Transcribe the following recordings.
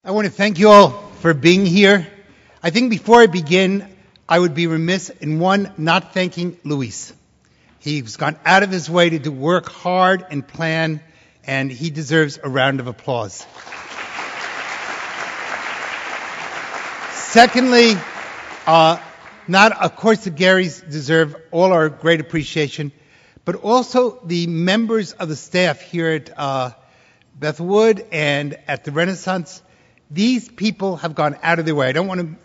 I want to thank you all for being here. I think before I begin, I would be remiss in not thanking Luis. He's gone out of his way to work hard and plan, and he deserves a round of applause. Secondly, of course the Garys deserve all our great appreciation, but also the members of the staff here at Bethwood and at the Renaissance. These people have gone out of their way.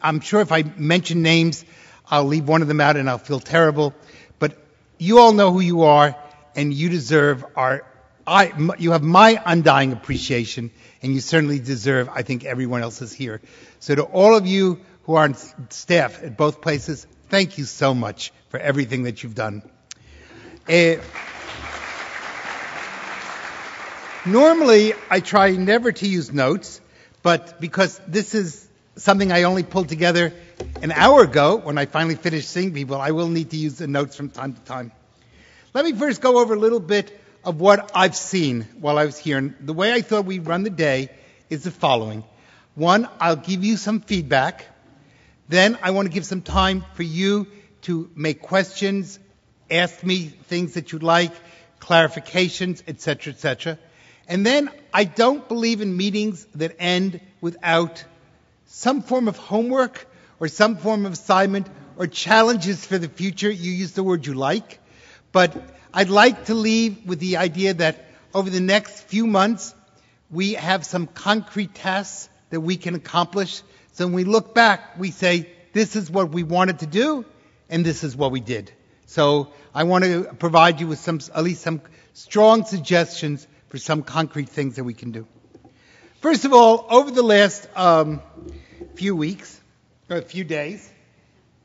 I'm sure if I mention names, I'll leave one of them out and I'll feel terrible. But you all know who you are, and you deserve you have my undying appreciation, and you certainly deserve, I think, everyone else's here. So to all of you who are on staff at both places, thank you so much for everything that you've done. Normally, I try never to use notes, but because this is something I only pulled together an hour ago when I finally finished seeing people, I will need to use the notes from time to time. Let me first go over a little bit of what I've seen while I was here. And the way I thought we'd run the day is the following. One, I'll give you some feedback. Then I want to give some time for you to make questions, ask me things that you'd like, clarifications, etc., etc. And then I don't believe in meetings that end without some form of homework or some form of assignment or challenges for the future. You use the word you like. But I'd like to leave with the idea that over the next few months, we have some concrete tasks that we can accomplish. So when we look back, we say, this is what we wanted to do, and this is what we did. So I want to provide you with at least some strong suggestions for some concrete things that we can do. First of all, over the last few days,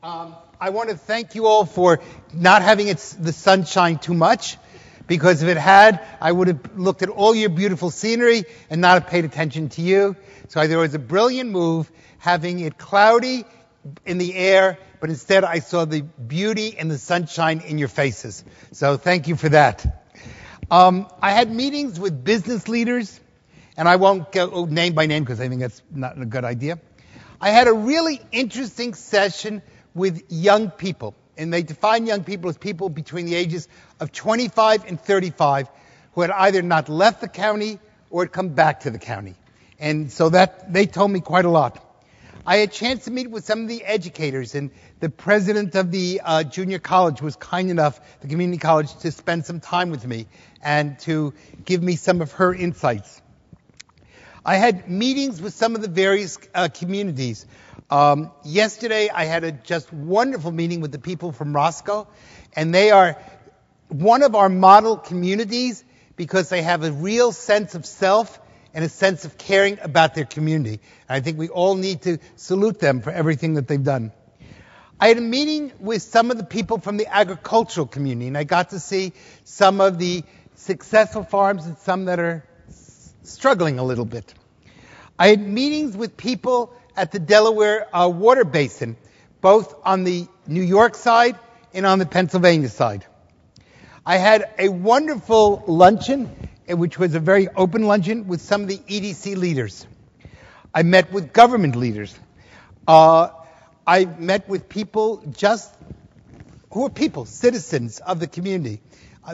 I want to thank you all for not having the sun shine too much, because if it had, I would have looked at all your beautiful scenery and not have paid attention to you. So there was a brilliant move having it cloudy in the air, but instead I saw the beauty and the sunshine in your faces. So thank you for that. I had meetings with business leaders, and I won't go name by name because I think that's not a good idea. I had a really interesting session with young people, and they define young people as people between the ages of 25 and 35 who had either not left the county or had come back to the county. And so that they told me quite a lot. I had a chance to meet with some of the educators, and the president of the junior college was kind enough, the community college, to spend some time with me and to give me some of her insights. I had meetings with some of the various communities. Yesterday, I had a just wonderful meeting with the people from Roscoe, and they are one of our model communities because they have a real sense of self and a sense of caring about their community. And I think we all need to salute them for everything that they've done. I had a meeting with some of the people from the agricultural community, and I got to see some of the successful farms and some that are struggling a little bit. I had meetings with people at the Delaware water basin, both on the New York side and on the Pennsylvania side. I had a wonderful luncheon, which was a very open luncheon, with some of the EDC leaders. I met with government leaders. I met with people who are people, citizens of the community.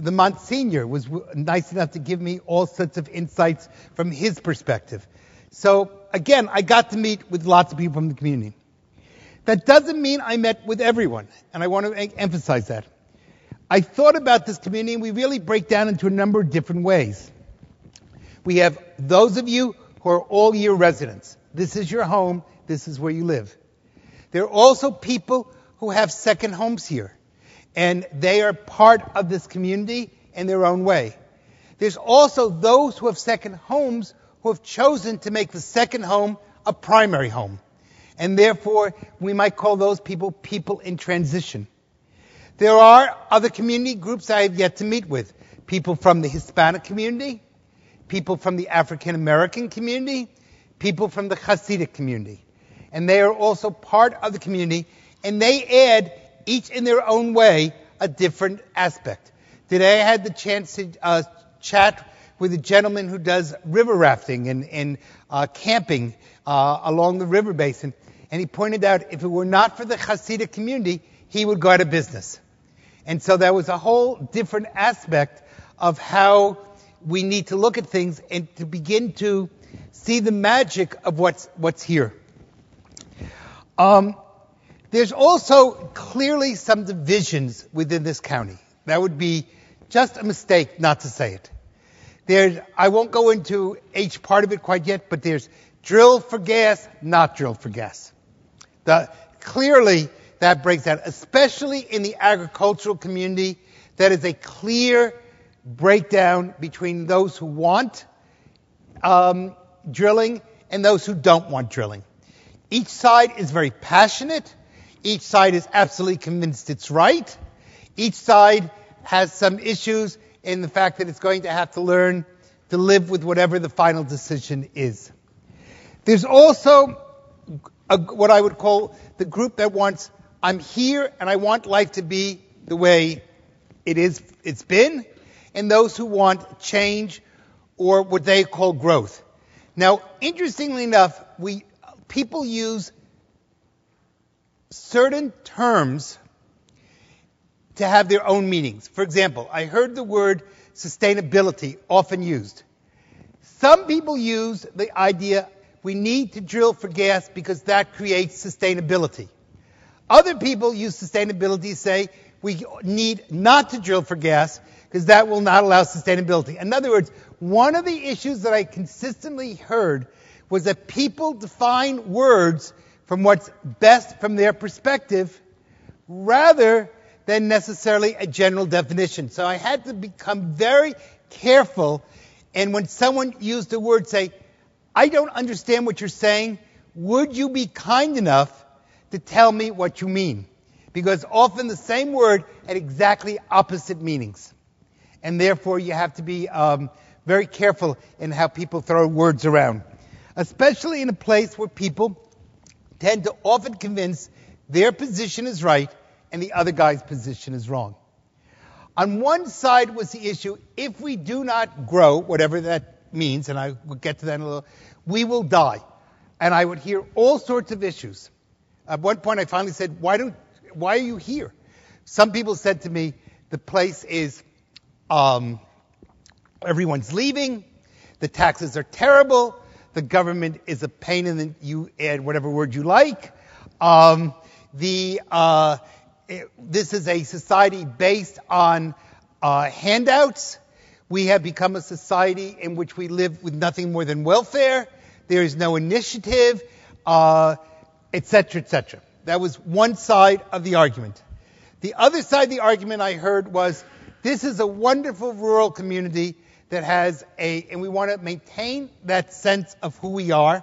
The Monsignor was nice enough to give me all sorts of insights from his perspective. So, again, I got to meet with lots of people from the community. That doesn't mean I met with everyone, and I want to emphasize that. I thought about this community, and we really break down into a number of different ways. We have those of you who are all-year residents. This is your home. This is where you live. There are also people who have second homes here, and they are part of this community in their own way. There's also those who have second homes who have chosen to make the second home a primary home, and therefore we might call those people in transition. There are other community groups I have yet to meet with. People from the Hispanic community, people from the African American community, people from the Hasidic community. And they are also part of the community, and they add, each in their own way, a different aspect. Today I had the chance to chat with a gentleman who does river rafting and camping along the river basin. And he pointed out if it were not for the Hasidic community, he would go out of business. And so that was a whole different aspect of how we need to look at things and to begin to see the magic of what's here. There's also clearly some divisions within this county. That would be just a mistake not to say it. I won't go into each part of it quite yet, but there's drill for gas, not drill for gas. Clearly, that breaks out, especially in the agricultural community. That is a clear breakdown between those who want drilling and those who don't want drilling. Each side is very passionate. Each side is absolutely convinced it's right. Each side has some issues in the fact that it's going to have to learn to live with whatever the final decision is. There's also what I would call the group that wants, I'm here and I want life to be the way it's been, and those who want change or what they call growth. Now, interestingly enough, people use certain terms to have their own meanings. For example, I heard the word sustainability often used. Some people use the idea we need to drill for gas because that creates sustainability. Other people use sustainability to say we need not to drill for gas because that will not allow sustainability. In other words, one of the issues that I consistently heard was that people define words from what's best from their perspective rather than necessarily a general definition. So I had to become very careful, and when someone used the word, say, I don't understand what you're saying, would you be kind enough to tell me what you mean? Because often the same word had exactly opposite meanings. And therefore you have to be very careful in how people throw words around. Especially in a place where people tend to often convince their position is right and the other guy's position is wrong. On one side was the issue, if we do not grow, whatever that means, and I will get to that in a little, we will die. And I would hear all sorts of issues. At one point I finally said, why are you here? Some people said to me, the place is, everyone's leaving, the taxes are terrible, the government is a pain in the, you add whatever word you like. This is a society based on handouts. We have become a society in which we live with nothing more than welfare. There is no initiative, etc., etc. That was one side of the argument. The other side of the argument I heard was, this is a wonderful rural community that has and we want to maintain that sense of who we are.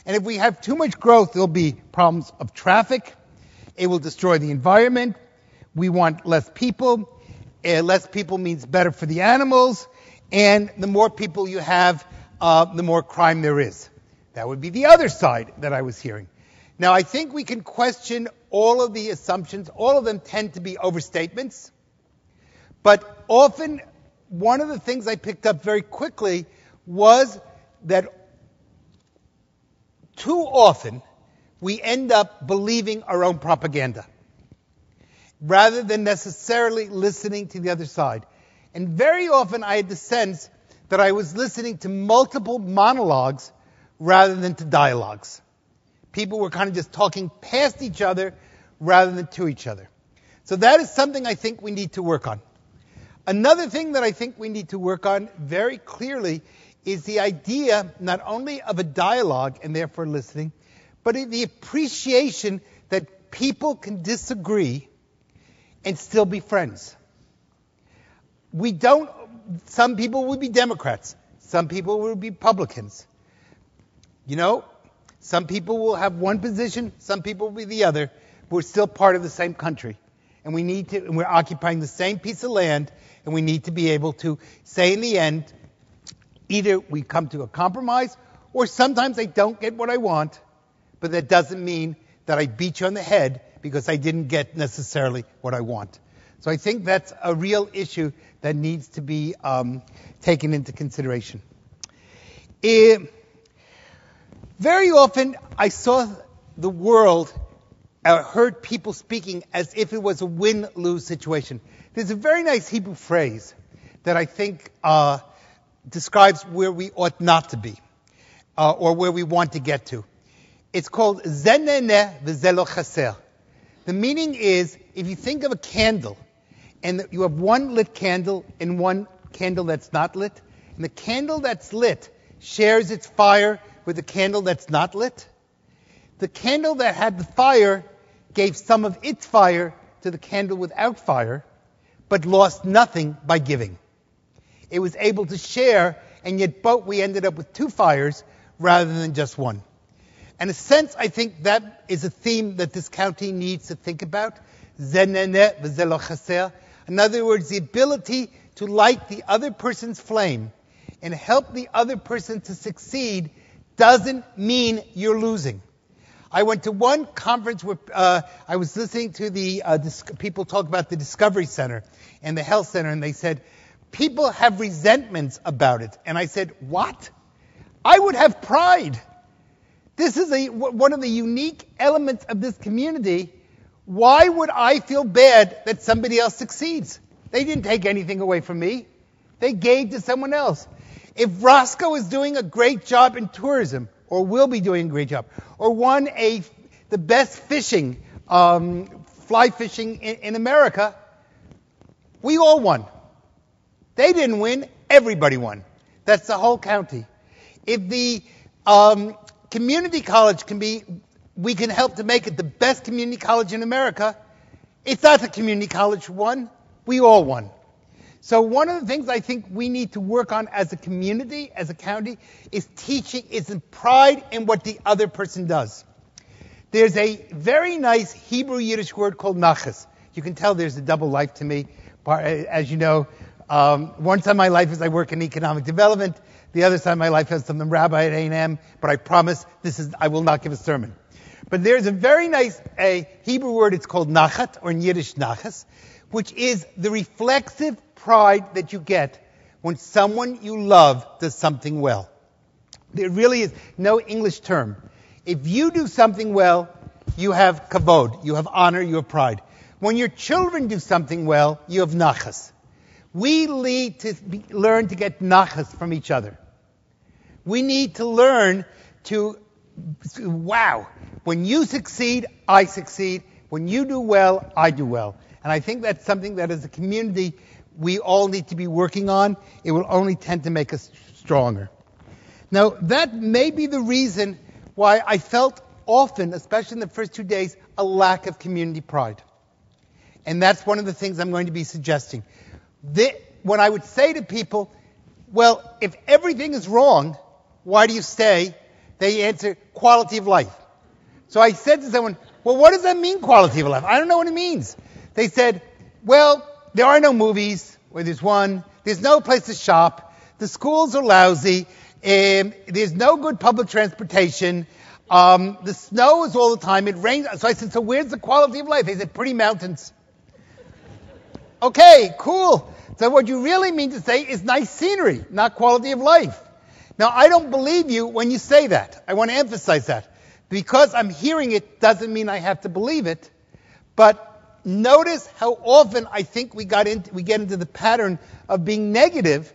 And if we have too much growth, there'll be problems of traffic. It will destroy the environment. We want less people. Less people means better for the animals. And the more people you have, the more crime there is. That would be the other side that I was hearing. Now, I think we can question all of the assumptions. All of them tend to be overstatements. But often, one of the things I picked up very quickly was that too often we end up believing our own propaganda rather than necessarily listening to the other side. And very often I had the sense that I was listening to multiple monologues rather than to dialogues. People were kind of just talking past each other rather than to each other. So that is something I think we need to work on. Another thing that I think we need to work on very clearly is the idea not only of a dialogue and therefore listening, but the appreciation that people can disagree and still be friends. Some people will be Democrats. Some people will be Republicans. Some people will have one position, some people will be the other. We're still part of the same country. And we're occupying the same piece of land, and we need to be able to say in the end, either we come to a compromise, or sometimes I don't get what I want, but that doesn't mean that I beat you on the head because I didn't get necessarily what I want. So I think that's a real issue that needs to be taken into consideration. Very often I saw the world, heard people speaking as if it was a win-lose situation. There's a very nice Hebrew phrase that I think describes where we ought not to be, or where we want to get to. It's called zenene v'zelo chaser. The meaning is, if you think of a candle, and you have one lit candle and one candle that's not lit, and the candle that's lit shares its fire with the candle that's not lit, the candle that had the fire gave some of its fire to the candle without fire, but lost nothing by giving. It was able to share, and yet we ended up with two fires rather than just one. In a sense, I think that is a theme that this county needs to think about. Zenene v'zelo chaser. In other words, the ability to light the other person's flame and help the other person to succeed doesn't mean you're losing. I went to one conference where I was listening to the people talk about the Discovery Center and the Health Center, and they said, people have resentments about it. And I said, what? I would have pride. This is one of the unique elements of this community. Why would I feel bad that somebody else succeeds? They didn't take anything away from me. They gave to someone else. If Roscoe is doing a great job in tourism, or will be doing a great job, or won the best fishing, fly fishing in America, we all won. They didn't win, everybody won. That's the whole county. If the community college we can help to make it the best community college in America, it's not the community college who won, we all won. So one of the things I think we need to work on as a community, as a county, is pride in what the other person does. There's a very nice Hebrew Yiddish word called nachas. You can tell there's a double life to me. As you know, one side of my life is I work in economic development. The other side of my life is I'm a rabbi at A&M, but I promise I will not give a sermon. But there's a very nice Hebrew word, it's called nachat, or in Yiddish nachas, which is the reflexive pride that you get when someone you love does something well. There really is no English term. If you do something well, you have kavod, you have honor, you have pride. When your children do something well, you have nachas. We need to learn to get nachas from each other. We need to learn to, wow, when you succeed, I succeed. When you do well, I do well. And I think that's something that as a community we all need to be working on. It will only tend to make us stronger. Now, that may be the reason why I felt often, especially in the first 2 days, a lack of community pride. And that's one of the things I'm going to be suggesting. When I would say to people, well, if everything is wrong, why do you stay? They answer, quality of life. So I said to someone, well, what does that mean, quality of life? I don't know what it means. They said, well, there are no movies, where there's one. There's no place to shop. The schools are lousy. There's no good public transportation. The snow is all the time. It rains. So I said, so where's the quality of life? They said, pretty mountains. Okay, cool. So what you really mean to say is nice scenery, not quality of life. Now, I don't believe you when you say that. I want to emphasize that. Because I'm hearing it doesn't mean I have to believe it. But notice how often I think we get into the pattern of being negative.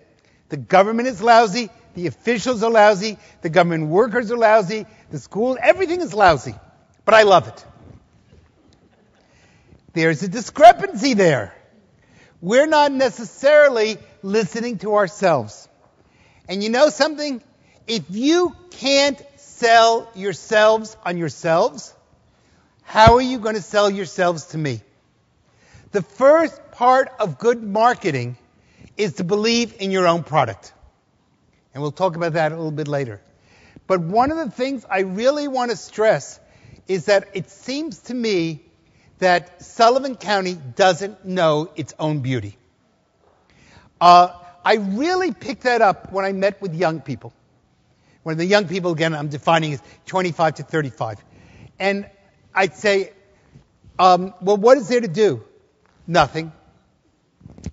The government is lousy, the officials are lousy, the government workers are lousy, the school, everything is lousy. But I love it. There's a discrepancy there. We're not necessarily listening to ourselves. And you know something? If you can't sell yourselves on yourselves, how are you going to sell yourselves to me? The first part of good marketing is to believe in your own product. And we'll talk about that a little bit later. But one of the things I really want to stress is that it seems to me that Sullivan County doesn't know its own beauty. I really picked that up when I met with young people. When the young people, again, I'm defining as 25 to 35. And I'd say, well, what is there to do? Nothing.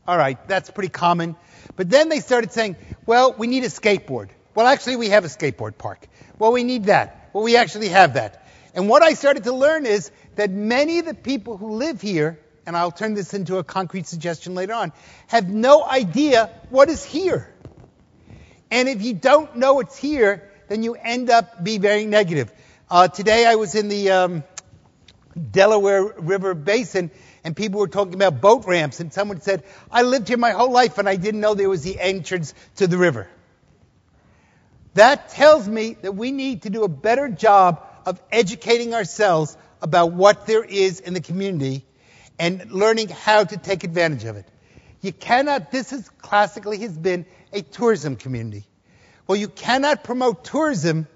All right, that's pretty common. But then they started saying, well, we need a skateboard. Well, actually, we have a skateboard park. Well, we need that. Well, we actually have that. And what I started to learn is that many of the people who live here, and I'll turn this into a concrete suggestion later on, have no idea what is here. And if you don't know what's here, then you end up being very negative. Today I was in the Delaware River Basin, and people were talking about boat ramps, and someone said, I lived here my whole life and I didn't know there was the entrance to the river. That tells me that we need to do a better job of educating ourselves about what there is in the community and learning how to take advantage of it. You cannot, this is classically has been a tourism community. Well, you cannot promote tourism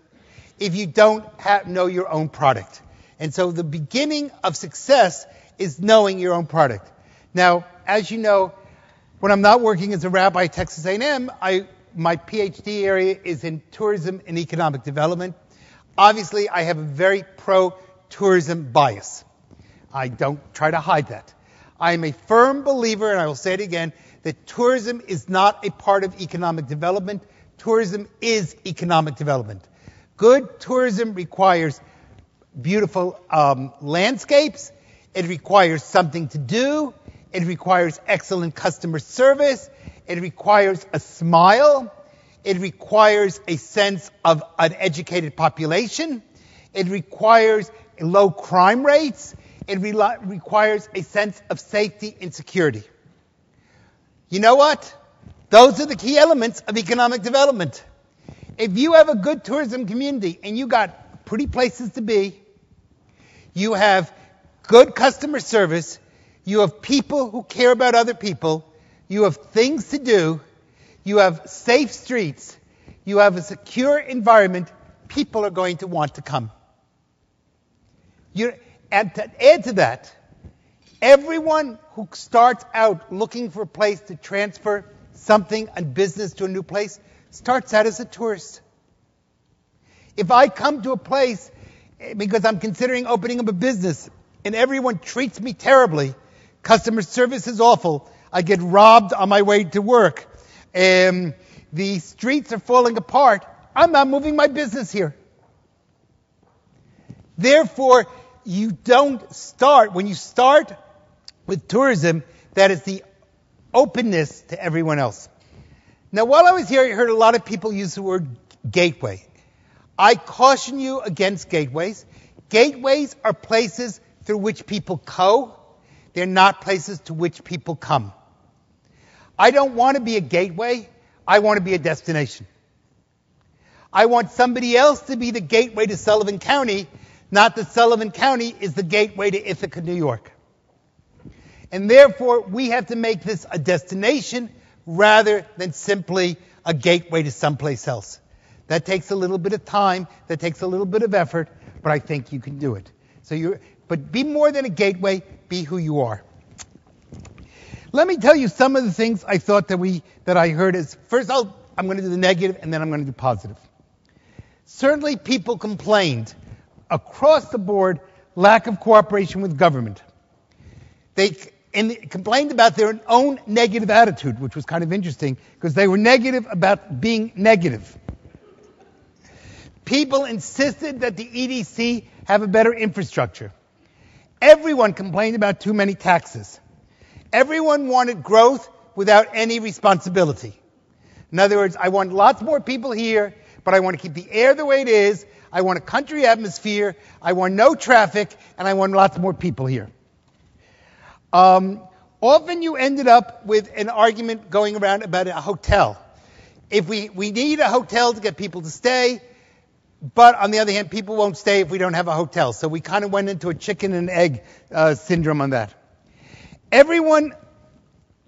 if you don't know your own product. And so the beginning of success is knowing your own product. Now, as you know, when I'm not working as a rabbi at Texas A&M, my PhD area is in tourism and economic development. Obviously, I have a very pro-tourism bias. I don't try to hide that. I am a firm believer, and I will say it again, that tourism is not a part of economic development. Tourism is economic development. Good tourism requires beautiful landscapes. It requires something to do. It requires excellent customer service. It requires a smile. It requires a sense of an educated population. It requires low crime rates. It requires a sense of safety and security. You know what? Those are the key elements of economic development. If you have a good tourism community and you got pretty places to be, you have good customer service, you have people who care about other people, you have things to do, you have safe streets, you have a secure environment, people are going to want to come. And to add to that, everyone who starts out looking for a place to transfer something and business to a new place starts out as a tourist. If I come to a place because I'm considering opening up a business and everyone treats me terribly, customer service is awful, I get robbed on my way to work, the streets are falling apart, I'm not moving my business here. Therefore, you don't start, when you start with tourism, that is the openness to everyone else. Now, while I was here, I heard a lot of people use the word gateway. I caution you against gateways. Gateways are places through which people go. They're not places to which people come. I don't want to be a gateway. I want to be a destination. I want somebody else to be the gateway to Sullivan County, not that Sullivan County is the gateway to Ithaca, New York. And therefore, we have to make this a destination rather than simply a gateway to someplace else. That takes a little bit of time, that takes a little bit of effort, but I think you can do it. But be more than a gateway, be who you are. Let me tell you some of the things I thought that I heard as, first I'm going to do the negative and then I'm going to do positive. Certainly people complained across the board, lack of cooperation with government. They complained about their own negative attitude, which was kind of interesting because they were negative about being negative. People insisted that the EDC have a better infrastructure. Everyone complained about too many taxes. Everyone wanted growth without any responsibility. In other words, I want lots more people here, but I want to keep the air the way it is. I want a country atmosphere. I want no traffic, and I want lots more people here. Often you ended up with an argument going around about a hotel. If we need a hotel to get people to stay, but on the other hand, people won't stay if we don't have a hotel. So we kind of went into a chicken and egg syndrome on that. Everyone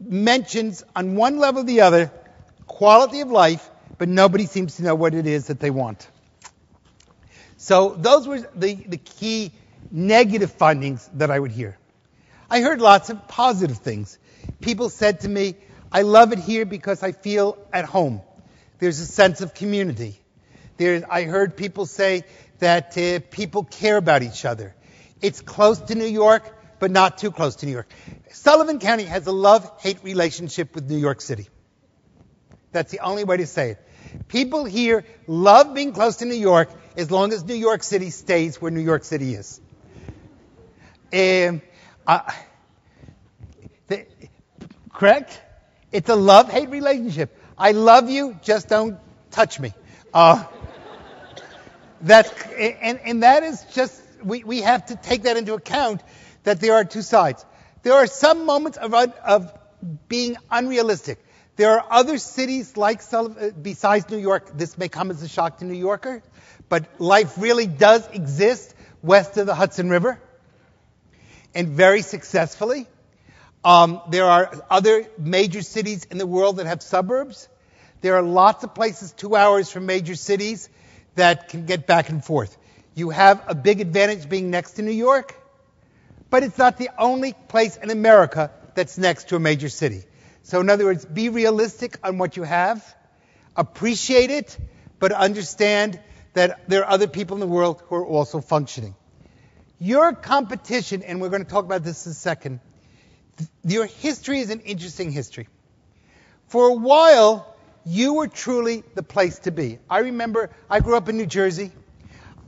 mentions on one level or the other quality of life, but nobody seems to know what it is that they want. So those were the key negative findings that I would hear. I heard lots of positive things. People said to me, I love it here because I feel at home. There's a sense of community. I heard people say that people care about each other. It's close to New York, but not too close to New York. Sullivan County has a love-hate relationship with New York City. That's the only way to say it. People here love being close to New York as long as New York City stays where New York City is. Correct? It's a love-hate relationship. I love you, just don't touch me. That is just, we have to take that into account, that there are two sides. There are some moments of being unrealistic. There are other cities like besides New York. This may come as a shock to New Yorker, but life really does exist west of the Hudson River, and very successfully. There are other major cities in the world that have suburbs. There are lots of places 2 hours from major cities that can get back and forth. You have a big advantage being next to New York, but it's not the only place in America that's next to a major city. So in other words, be realistic on what you have, appreciate it, but understand that there are other people in the world who are also functioning. Your competition, and we're going to talk about this in a second, your history is an interesting history. For a while, you were truly the place to be. I remember, I grew up in New Jersey.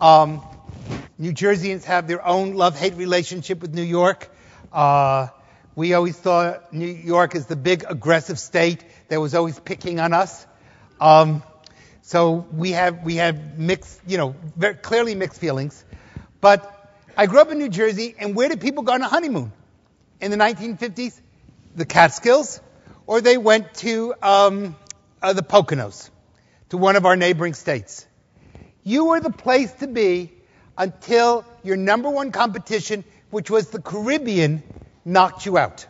New Jerseyans have their own love-hate relationship with New York. We always thought New York is the big aggressive state that was always picking on us. So we have mixed, very clearly mixed feelings. But I grew up in New Jersey, and where did people go on a honeymoon? In the 1950s, the Catskills, or they went to the Poconos, to one of our neighboring states. You were the place to be until your number one competition, which was the Caribbean, knocked you out.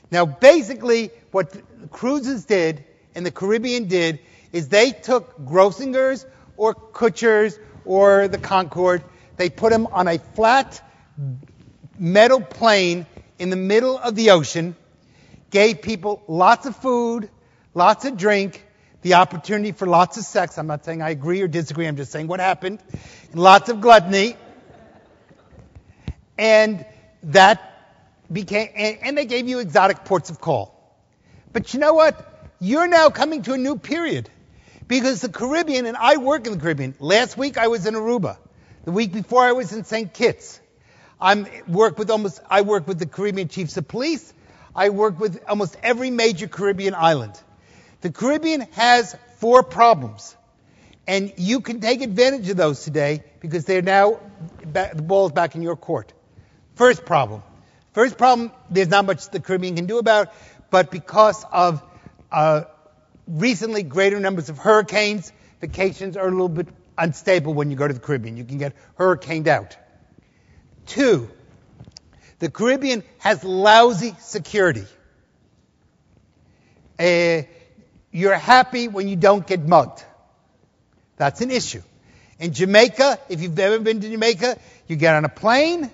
Now, basically, what the cruises did and the Caribbean did is they took Grossinger's or Kutcher's or the Concorde, they put them on a flat metal plane in the middle of the ocean, gave people lots of food, lots of drink, the opportunity for lots of sex. I'm not saying I agree or disagree, I'm just saying what happened. And lots of gluttony. And that became, and they gave you exotic ports of call. But you know what? You're now coming to a new period. Because the Caribbean, and I work in the Caribbean. Last week I was in Aruba. The week before I was in St. Kitts. I work with the Caribbean chiefs of police. I work with almost every major Caribbean island. The Caribbean has 4 problems. And you can take advantage of those today because they're now, the ball is back in your court. First problem, there's not much the Caribbean can do about, but because of recently greater numbers of hurricanes, vacations are a little bit unstable when you go to the Caribbean. You can get hurricaned out. 2, the Caribbean has lousy security. You're happy when you don't get mugged. That's an issue. In Jamaica, if you've ever been to Jamaica, you get on a plane,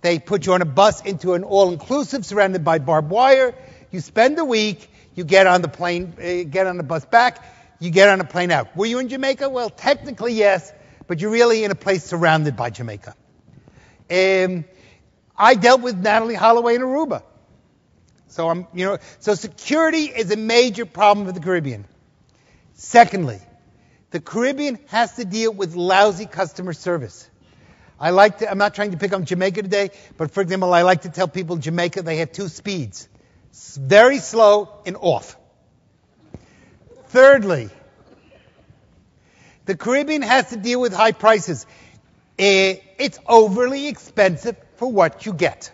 they put you on a bus into an all-inclusive surrounded by barbed wire, you spend a week, you get on the plane, get on the bus back, you get on a plane out. Were you in Jamaica? Well, technically yes, but you're really in a place surrounded by Jamaica. I dealt with Natalie Holloway in Aruba. So security is a major problem for the Caribbean. Secondly, the Caribbean has to deal with lousy customer service. I'm not trying to pick on Jamaica today, but for example, I like to tell people in Jamaica they have 2 speeds. Very slow and off. Thirdly, the Caribbean has to deal with high prices. It's overly expensive for what you get.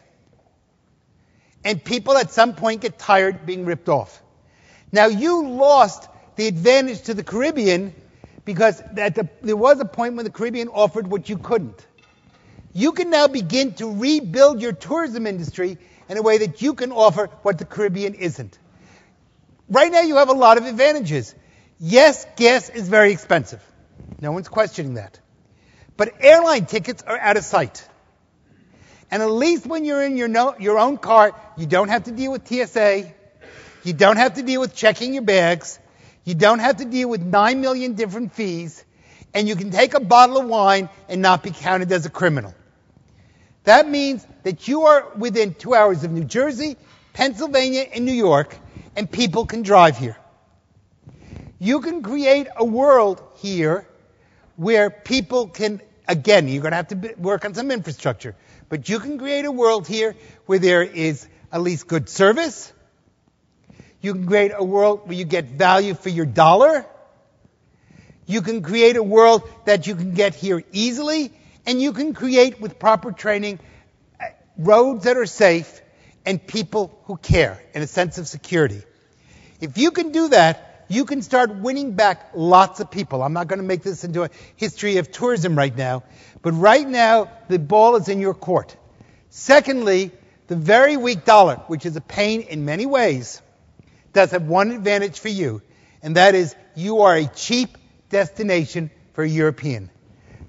And people at some point get tired being ripped off. Now, you lost the advantage to the Caribbean because there was a point when the Caribbean offered what you couldn't. You can now begin to rebuild your tourism industry in a way that you can offer what the Caribbean isn't. Right now you have a lot of advantages. Yes, gas is very expensive. No one's questioning that. But airline tickets are out of sight. And at least when you're in your own car, you don't have to deal with TSA. You don't have to deal with checking your bags. You don't have to deal with 9 million different fees. And you can take a bottle of wine and not be counted as a criminal. That means that you are within 2 hours of New Jersey, Pennsylvania, and New York, and people can drive here. You can create a world here where people can, again, you're going to have to work on some infrastructure, but you can create a world here where there is at least good service. You can create a world where you get value for your dollar. You can create a world that you can get here easily, and you can create, with proper training, roads that are safe and people who care and a sense of security. If you can do that, you can start winning back lots of people. I'm not going to make this into a history of tourism right now, but right now the ball is in your court. Secondly, the very weak dollar, which is a pain in many ways, does have one advantage for you, and that is you are a cheap destination for a European.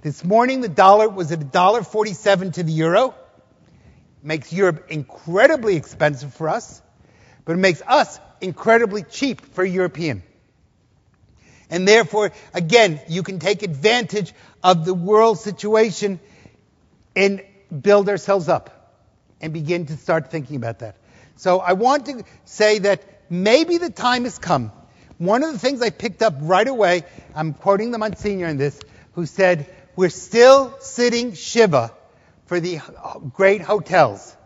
This morning the dollar was at $1.47 to the euro. Makes Europe incredibly expensive for us, but it makes us incredibly cheap for a European. And therefore, again, you can take advantage of the world situation and build ourselves up and begin to start thinking about that. So I want to say that maybe the time has come. One of the things I picked up right away, I'm quoting the Monsignor in this, who said, we're still sitting Shiva for the great hotels.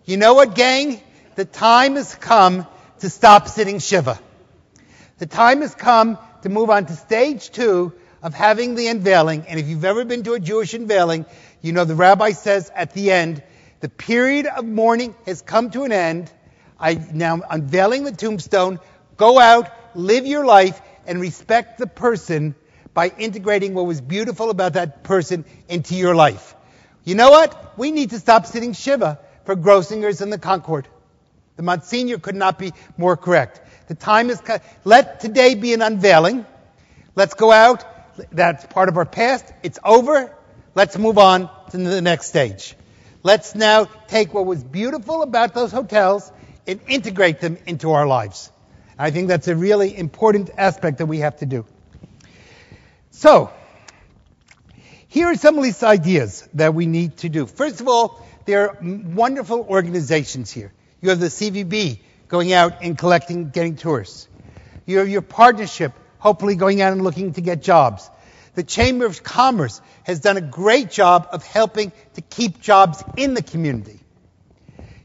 You know what, gang? The time has come to stop sitting Shiva. The time has come to move on to stage 2 of having the unveiling. And if you've ever been to a Jewish unveiling, you know the rabbi says at the end, the period of mourning has come to an end. I'm now unveiling the tombstone. Go out, live your life, and respect the person by integrating what was beautiful about that person into your life. You know what? We need to stop sitting Shiva for Grossingers in the Concord. The Monsignor could not be more correct. The time is cut. Let today be an unveiling. Let's go out. That's part of our past. It's over. Let's move on to the next stage. Let's now take what was beautiful about those hotels and integrate them into our lives. I think that's a really important aspect that we have to do. So, here are some of these ideas that we need to do. First of all, there are wonderful organizations here. You have the CVB going out and collecting, getting tourists. You have your partnership, hopefully going out and looking to get jobs. The Chamber of Commerce has done a great job of helping to keep jobs in the community.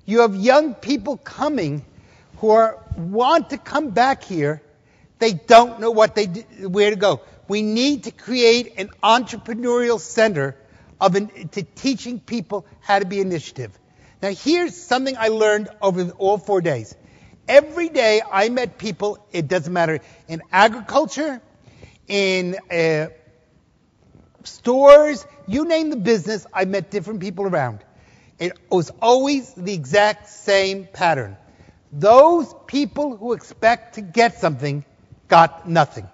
You have young people coming who want to come back here. They don't know where to go. We need to create an entrepreneurial center to teaching people how to be initiative. Now, here's something I learned over all 4 days. Every day I met people, it doesn't matter, in agriculture, in stores, you name the business, I met different people around. It was always the exact same pattern. Those people who expect to get something got nothing.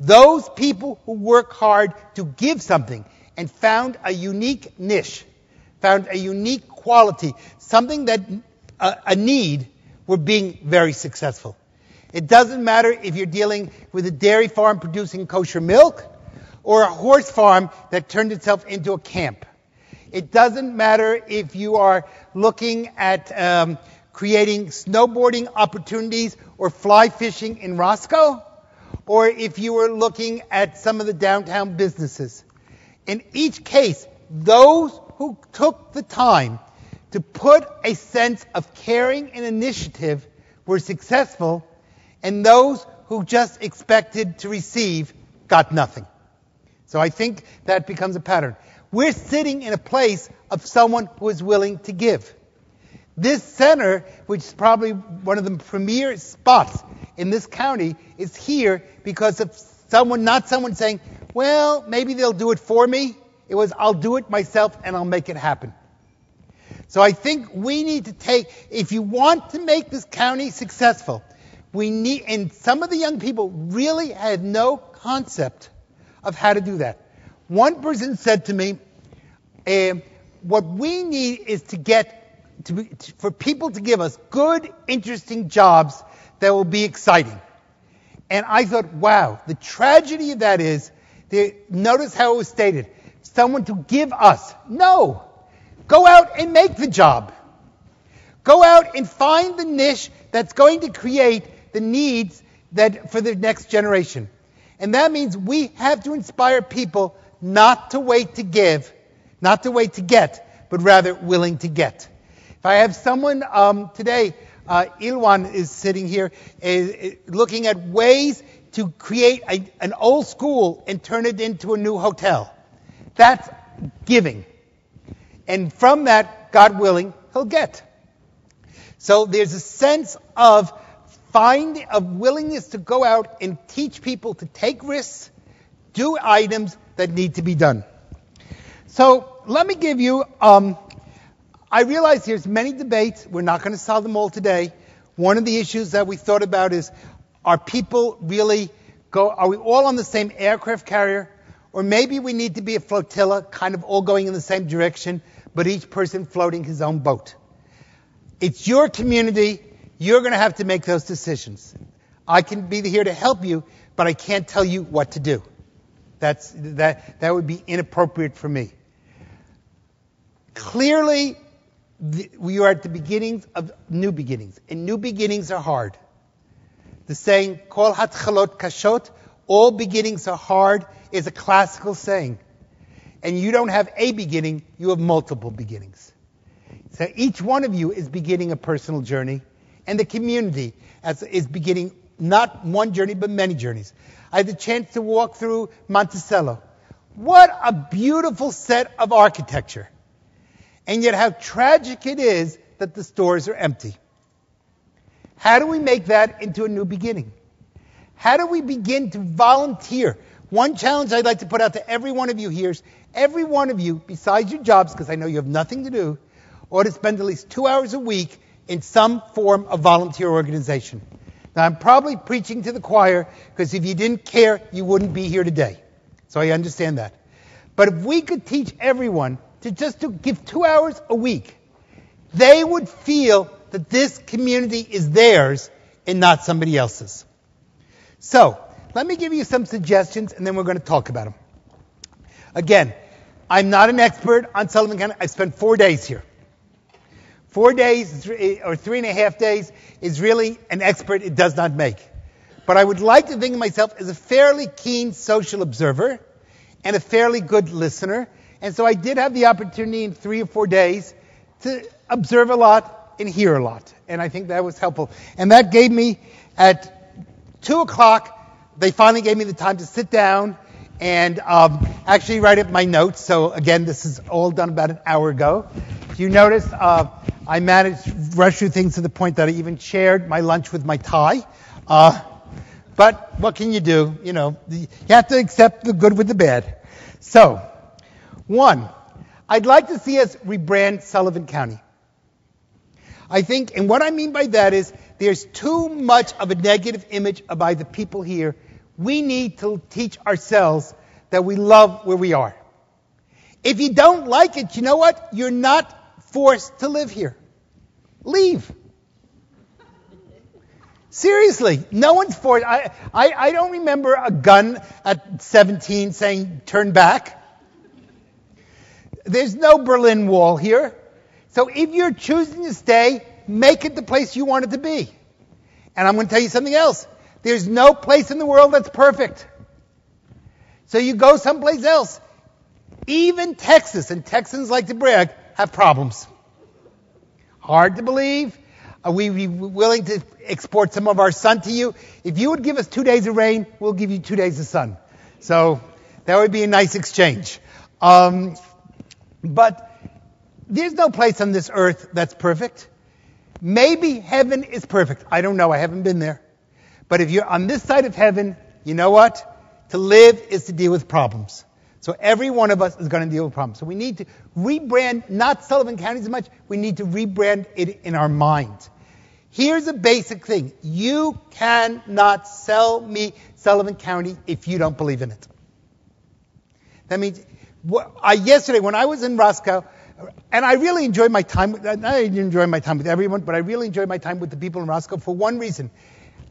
Those people who work hard to give something and found a unique niche, found a unique quality, something that a need, were being very successful. It doesn't matter if you're dealing with a dairy farm producing kosher milk or a horse farm that turned itself into a camp. It doesn't matter if you are looking at creating snowboarding opportunities or fly fishing in Roscoe, or if you were looking at some of the downtown businesses. In each case, those who took the time to put a sense of caring and initiative were successful, and those who just expected to receive got nothing. So I think that becomes a pattern. We're sitting in a place of someone who is willing to give. This center, which is probably one of the premier spots in this county, is here because of someone, not someone saying, well, maybe they'll do it for me. It was, I'll do it myself and I'll make it happen. So I think we need to take, if you want to make this county successful, we need, and some of the young people really had no concept of how to do that. One person said to me, what we need is for people to give us good, interesting jobs that will be exciting. And I thought, wow, the tragedy of that is, notice how it was stated, someone to give us. No. Go out and make the job. Go out and find the niche that's going to create the needs that for the next generation. And that means we have to inspire people not to wait to give, not to wait to get, but rather willing to get. If I have someone today, Ilwan is sitting here, looking at ways to create an old school and turn it into a new hotel. That's giving. And from that, God willing, he'll get. So there's a sense of willingness to go out and teach people to take risks, do items that need to be done. So let me give you, I realize there's many debates. We're not going to solve them all today. One of the issues that we thought about is, are we all on the same aircraft carrier? Or maybe we need to be a flotilla, kind of all going in the same direction, but each person floating his own boat. It's your community. You're going to have to make those decisions. I can be here to help you, but I can't tell you what to do. That would be inappropriate for me. Clearly, we are at the beginnings of new beginnings, and new beginnings are hard. The saying, Kol hatchalot kashot, all beginnings are hard, is a classical saying. And you don't have a beginning, you have multiple beginnings. So each one of you is beginning a personal journey, and the community is beginning not one journey, but many journeys. I had the chance to walk through Monticello. What a beautiful set of architecture. And yet how tragic it is that the stores are empty. How do we make that into a new beginning? How do we begin to volunteer? One challenge I'd like to put out to every one of you here is, every one of you, besides your jobs, because I know you have nothing to do, ought to spend at least 2 hours a week in some form of volunteer organization. Now, I'm probably preaching to the choir, because if you didn't care, you wouldn't be here today. So I understand that. But if we could teach everyone to give 2 hours a week, they would feel that this community is theirs and not somebody else's. So, let me give you some suggestions, and then we're going to talk about them. Again, I'm not an expert on Sullivan County. I spent 4 days here. 4 days, or 3.5 days, is really an expert it does not make. But I would like to think of myself as a fairly keen social observer and a fairly good listener. And so I did have the opportunity in 3 or 4 days to observe a lot and hear a lot. And I think that was helpful. And that gave me, at 2 o'clock, they finally gave me the time to sit down and actually write up my notes. So again, this is all done about an hour ago. If you notice, I managed to rush through things to the point that I even shared my lunch with my tie. But what can you do? You know, you have to accept the good with the bad. So, 1, I'd like to see us rebrand Sullivan County. I think, and what I mean by that is, there's too much of a negative image by the people here. We need to teach ourselves that we love where we are. If you don't like it, you know what? You're not forced to live here. Leave. Seriously, no one's forced. I don't remember a gun at 17 saying, turn back. There's no Berlin Wall here. So if you're choosing to stay, make it the place you want it to be. And I'm going to tell you something else. There's no place in the world that's perfect. So you go someplace else. Even Texas, and Texans like to brag, have problems. Hard to believe. Are we willing to export some of our sun to you? If you would give us 2 days of rain, we'll give you 2 days of sun. So that would be a nice exchange. But there's no place on this earth that's perfect. Maybe heaven is perfect. I don't know. I haven't been there. But if you're on this side of heaven, you know what? To live is to deal with problems. So every one of us is going to deal with problems. So we need to rebrand, not Sullivan County as much, we need to rebrand it in our mind. Here's a basic thing. You cannot sell me Sullivan County if you don't believe in it. That means, yesterday when I was in Roscoe, and I really enjoyed my time, I didn't enjoy my time with everyone, but I really enjoyed my time with the people in Roscoe for one reason.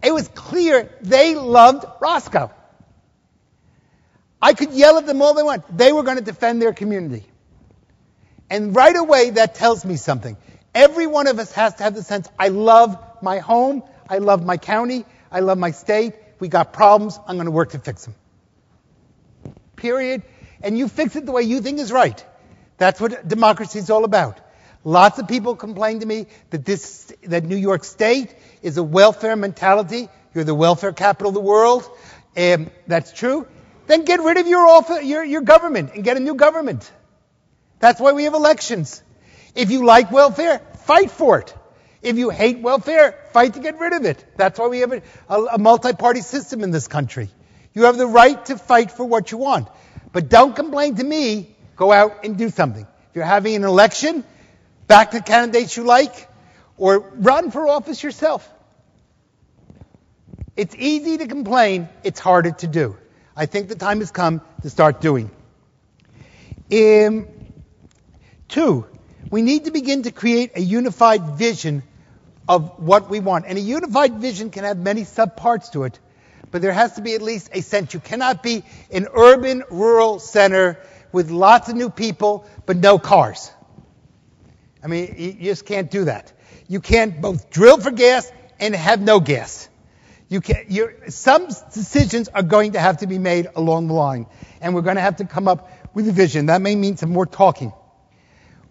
It was clear they loved Roscoe. I could yell at them all they want. They were going to defend their community. And right away, that tells me something. Every one of us has to have the sense, I love my home, I love my county, I love my state. We got problems, I'm going to work to fix them. Period. And you fix it the way you think is right. That's what democracy is all about. Lots of people complain to me that New York State is a welfare mentality. You're the welfare capital of the world. That's true. Then get rid of your government and get a new government. That's why we have elections. If you like welfare, fight for it. If you hate welfare, fight to get rid of it. That's why we have a multi-party system in this country. You have the right to fight for what you want. But don't complain to me. Go out and do something. If you're having an election, back the candidates you like, or run for office yourself. It's easy to complain. It's harder to do. I think the time has come to start doing. 2, we need to begin to create a unified vision of what we want. And a unified vision can have many subparts to it, but there has to be at least a sense. You cannot be an urban, rural center with lots of new people, but no cars. I mean, you just can't do that. You can't both drill for gas and have no gas. Some decisions are going to have to be made along the line, and we're going to have to come up with a vision. That may mean some more talking.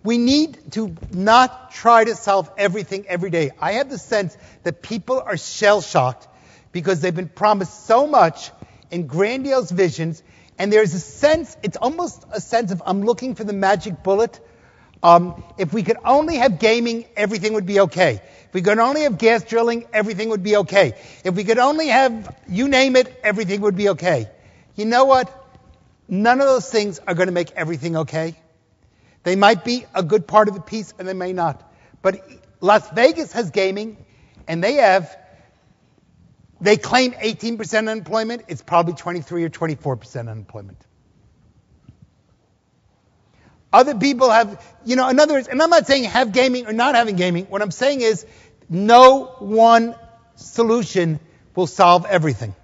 We need to not try to solve everything every day. I have the sense that people are shell-shocked because they've been promised so much in grandiose visions, and there's a sense, it's almost a sense of I'm looking for the magic bullet. If we could only have gaming, everything would be okay. If we could only have gas drilling, everything would be okay. If we could only have, you name it, everything would be okay. You know what? None of those things are going to make everything okay. They might be a good part of the piece, and they may not. But Las Vegas has gaming, and they claim 18% unemployment. It's probably 23 or 24% unemployment. Other people have, in other words, and I'm not saying have gaming or not having gaming. What I'm saying is no one solution will solve everything.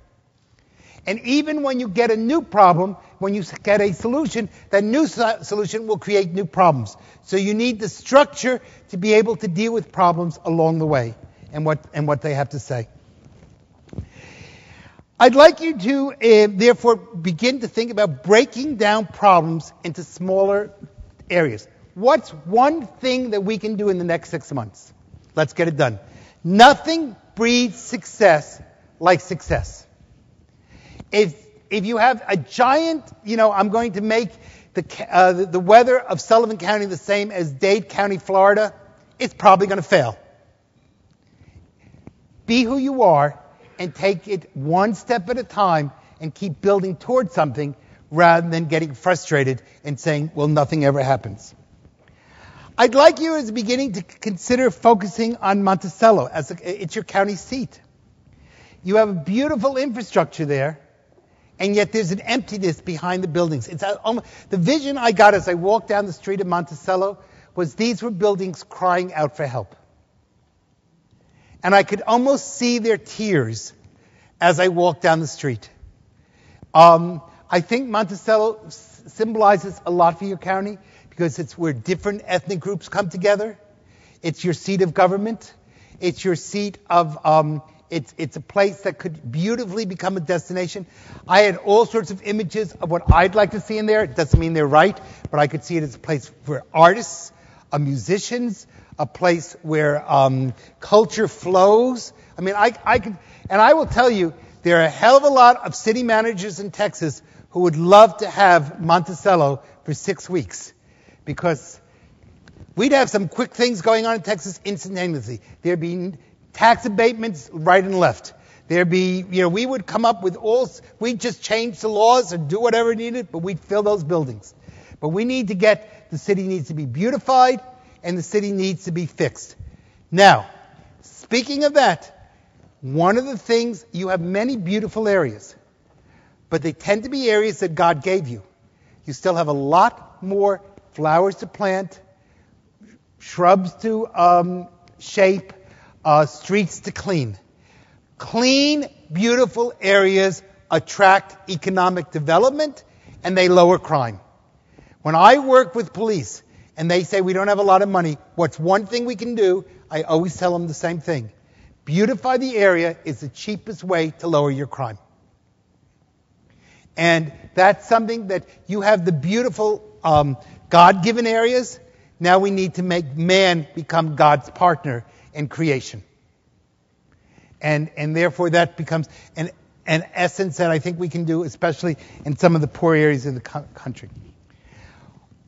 And even when you get a new problem, when you get a solution, that new solution will create new problems. So you need the structure to be able to deal with problems along the way and what they have to say. I'd like you to, therefore, begin to think about breaking down problems into smaller areas. What's one thing that we can do in the next 6 months? Let's get it done. Nothing breeds success like success. If you have a giant, I'm going to make the weather of Sullivan County the same as Dade County, Florida, it's probably going to fail. Be who you are and take it one step at a time and keep building towards something rather than getting frustrated and saying, well, nothing ever happens. I'd like you as a beginning to consider focusing on Monticello as it's your county seat. You have a beautiful infrastructure there, and yet there's an emptiness behind the buildings. The vision I got as I walked down the street of Monticello was these were buildings crying out for help. And I could almost see their tears as I walked down the street. I think Monticello symbolizes a lot for your county because it's where different ethnic groups come together. It's your seat of government. It's your seat of, it's a place that could beautifully become a destination. I had all sorts of images of what I'd like to see in there. It doesn't mean they're right, but I could see it as a place for artists, musicians, a place where culture flows. I mean, I could, and I will tell you, there are a hell of a lot of city managers in Texas who would love to have Monticello for 6 weeks because we'd have some quick things going on in Texas instantaneously. There'd be tax abatements right and left. There'd be, we would come up with we'd just change the laws and do whatever needed, but we'd fill those buildings. But we need to the city needs to be beautified and the city needs to be fixed. Now, speaking of that, one of the things, you have many beautiful areas, but they tend to be areas that God gave you. You still have a lot more flowers to plant, shrubs to shape, streets to clean. Clean, beautiful areas attract economic development and they lower crime. When I work with police, and they say, we don't have a lot of money, what's one thing we can do? I always tell them the same thing. Beautify the area is the cheapest way to lower your crime. And that's something that you have the beautiful God-given areas. Now we need to make man become God's partner in creation. And therefore that becomes an essence that I think we can do, especially in some of the poor areas of the country.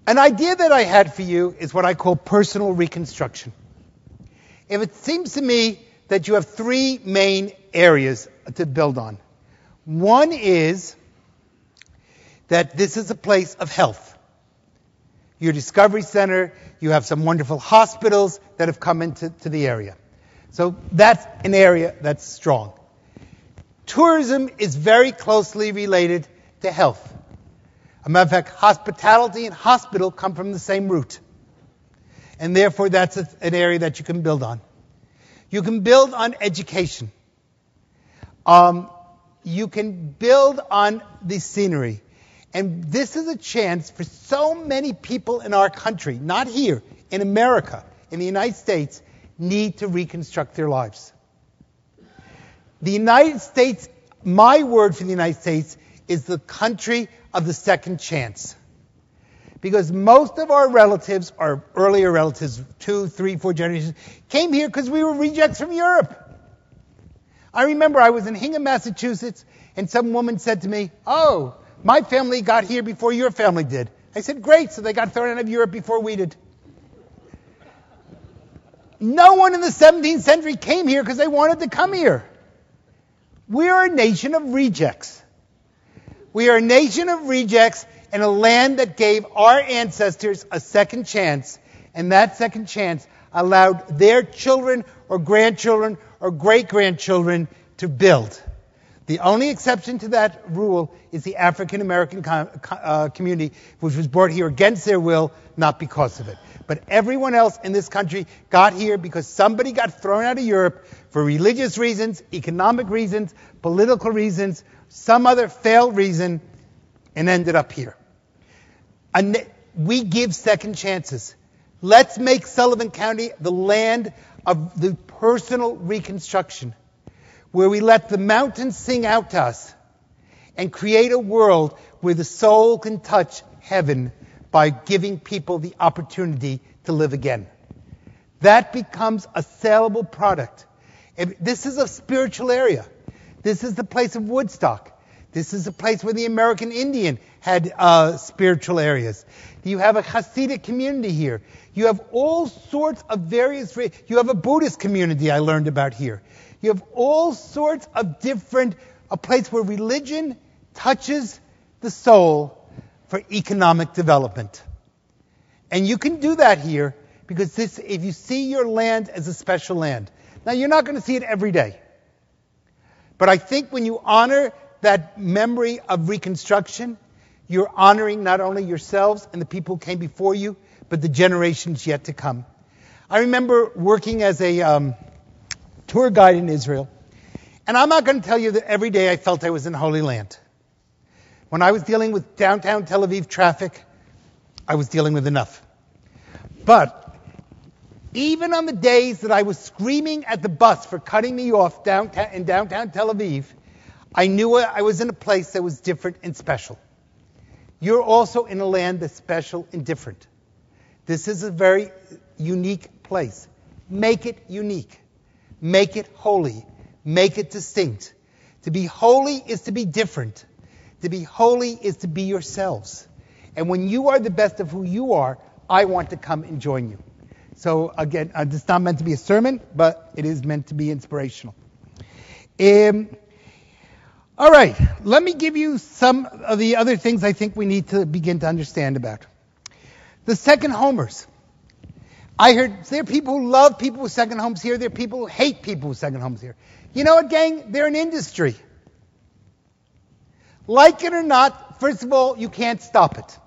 An idea that I had for you is what I call personal reconstruction. If it seems to me that you have three main areas to build on. One is that this is a place of health. Your Discovery Center, you have some wonderful hospitals that have come into the area. So that's an area that's strong. Tourism is very closely related to health. As a matter of fact, hospitality and hospital come from the same root. And therefore, that's an area that you can build on. You can build on education. You can build on the scenery. And this is a chance for so many people in our country, not here, in America, in the United States, need to reconstruct their lives. The United States, my word for the United States, is the country of the second chance. Because most of our relatives, our earlier relatives, 2, 3, 4 generations, came here because we were rejects from Europe. I remember I was in Hingham, Massachusetts, and some woman said to me, "Oh, my family got here before your family did." I said, "Great, so they got thrown out of Europe before we did." No one in the 17th century came here because they wanted to come here. We are a nation of rejects. We are a nation of rejects in a land that gave our ancestors a second chance, and that second chance allowed their children or grandchildren or great-grandchildren to build. The only exception to that rule is the African American community, which was brought here against their will, not because of it. But everyone else in this country got here because somebody got thrown out of Europe for religious reasons, economic reasons, political reasons, some other failed reason, and ended up here. And we give second chances. Let's make Sullivan County the land of the personal reconstruction, where we let the mountains sing out to us and create a world where the soul can touch heaven by giving people the opportunity to live again. That becomes a saleable product. This is a spiritual area. This is the place of Woodstock. This is a place where the American Indian had spiritual areas. You have a Hasidic community here. You have all sorts of various... You have a Buddhist community I learned about here. You have all sorts of different... A place where religion touches the soul for economic development. And you can do that here because this, if you see your land as a special land. Now, you're not going to see it every day. But I think when you honor that memory of Reconstruction, you're honoring not only yourselves and the people who came before you, but the generations yet to come. I remember working as a tour guide in Israel. And I'm not going to tell you that every day I felt I was in Holy Land. When I was dealing with downtown Tel Aviv traffic, I was dealing with enough. But even on the days that I was screaming at the bus for cutting me off in downtown Tel Aviv, I knew I was in a place that was different and special. You're also in a land that's special and different. This is a very unique place. Make it unique. Make it holy. Make it distinct. To be holy is to be different. To be holy is to be yourselves. And when you are the best of who you are, I want to come and join you. So again, it's not meant to be a sermon, but it is meant to be inspirational. All right, let me give you some of the other things I think we need to begin to understand about. The second homers. I heard there are people who love people with second homes here. There are people who hate people with second homes here. You know what, gang? They're an industry. Like it or not, first of all, you can't stop it.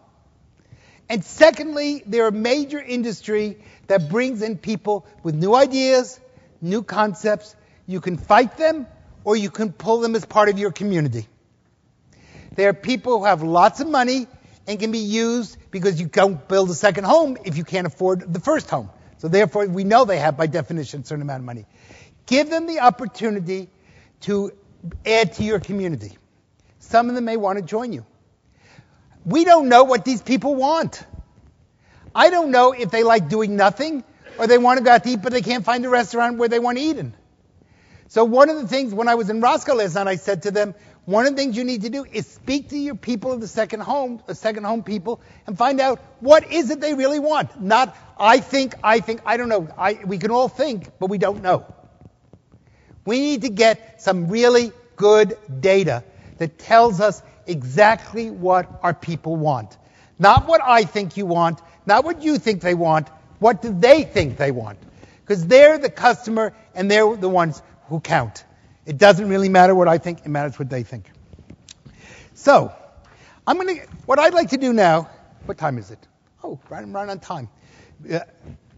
And secondly, they're a major industry that brings in people with new ideas, new concepts. You can fight them, or you can pull them as part of your community. There are people who have lots of money and can be used because you don't build a second home if you can't afford the first home. So therefore, we know they have, by definition, a certain amount of money. Give them the opportunity to add to your community. Some of them may want to join you. We don't know what these people want. I don't know if they like doing nothing or they want to go out to eat, but they can't find a restaurant where they want to eat in. So one of the things, when I was in Roscoe last night, I said to them, one of the things you need to do is speak to your people of the second home people, and find out what is it they really want. Not, I think, I don't know. We can all think, but we don't know. We need to get some really good data that tells us exactly what our people want. Not what I think you want, not what you think they want, what do they think they want? Because they're the customer and they're the ones who count. It doesn't really matter what I think, it matters what they think. So, what I'd like to do now, what time is it? Oh, right on time.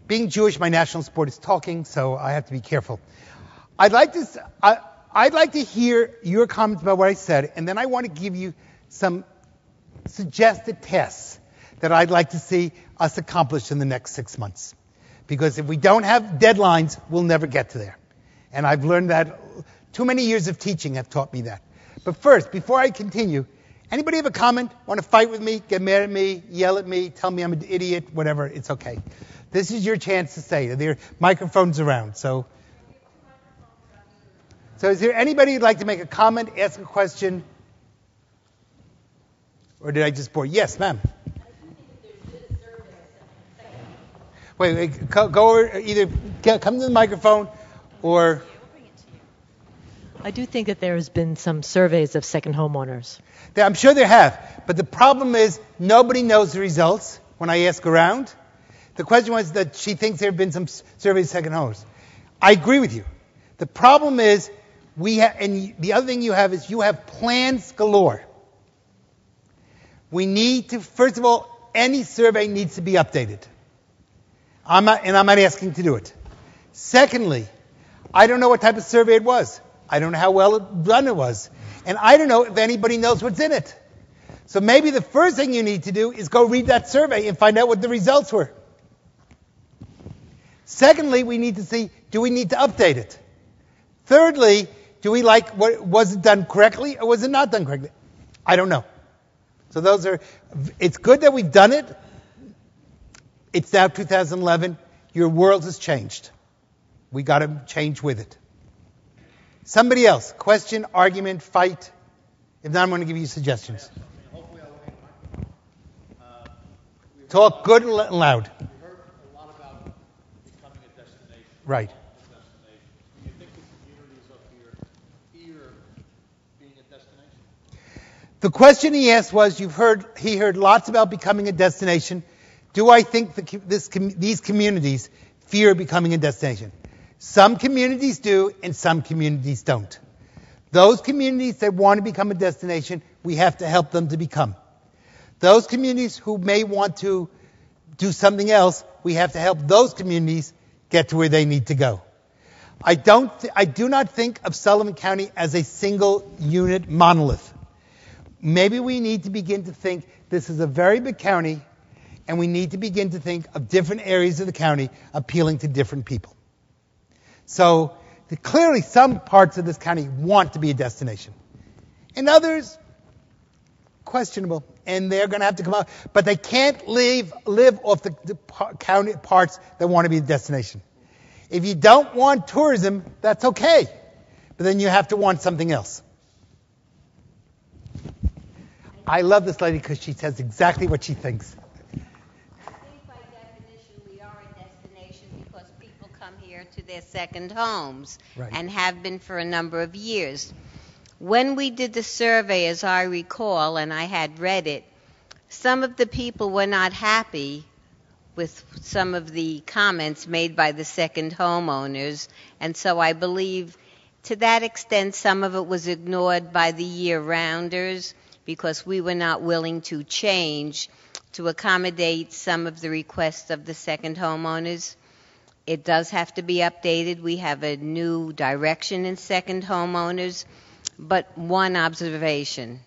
Being Jewish, my national sport is talking, so I have to be careful. I'd like to hear your comments about what I said, and then I want to give you some suggested tests that I'd like to see us accomplish in the next 6 months. Because if we don't have deadlines, we'll never get to there. And I've learned that. Too many years of teaching have taught me that. But first, before I continue, anybody have a comment? Want to fight with me, get mad at me, yell at me, tell me I'm an idiot, whatever, it's okay. This is your chance to say it. There are microphones around. So is there anybody who'd like to make a comment, ask a question? Or did I just bore you? Yes, ma'am. Wait, go over, either come to the microphone or... I do think that there has been some surveys of second homeowners. I'm sure there have. But the problem is nobody knows the results when I ask around. The question was that she thinks there have been some surveys of second homeowners. I agree with you. The problem is and the other thing you have is you have plans galore. We need to, first of all, any survey needs to be updated. I'm not asking to do it. Secondly, I don't know what type of survey it was. I don't know how well done it was. And I don't know if anybody knows what's in it. So maybe the first thing you need to do is go read that survey and find out what the results were. Secondly, we need to see, do we need to update it? Thirdly, do we was it done correctly or was it not done correctly? I don't know. So it's good that we've done it. It's now 2011. Your world has changed. We got to change with it. Somebody else, question, argument, fight. If not, I'm going to give you suggestions. Talk good and loud. We heard a lot about becoming a destination. Right. Do you think the communities up here fear being a destination? The question he asked was, he heard lots about becoming a destination. Do I think these communities fear becoming a destination? Some communities do, and some communities don't. Those communities that want to become a destination, we have to help them to become. Those communities who may want to do something else, we have to help those communities get to where they need to go. I do not think of Sullivan County as a single unit monolith. Maybe we need to begin to think this is a very big county, and we need to begin to think of different areas of the county appealing to different people. So clearly some parts of this county want to be a destination. And others, questionable. And they're going to have to come out. But they can't live off the county parts that want to be a destination. If you don't want tourism, that's okay. But then you have to want something else. I love this lady because she says exactly what she thinks. To their second homes, right, and have been for a number of years. When we did the survey, as I recall, and I had read it, some of the people were not happy with some of the comments made by the second homeowners, and so I believe to that extent some of it was ignored by the year-rounders because we were not willing to change to accommodate some of the requests of the second homeowners. It does have to be updated. We have a new direction in second homeowners. But one observation.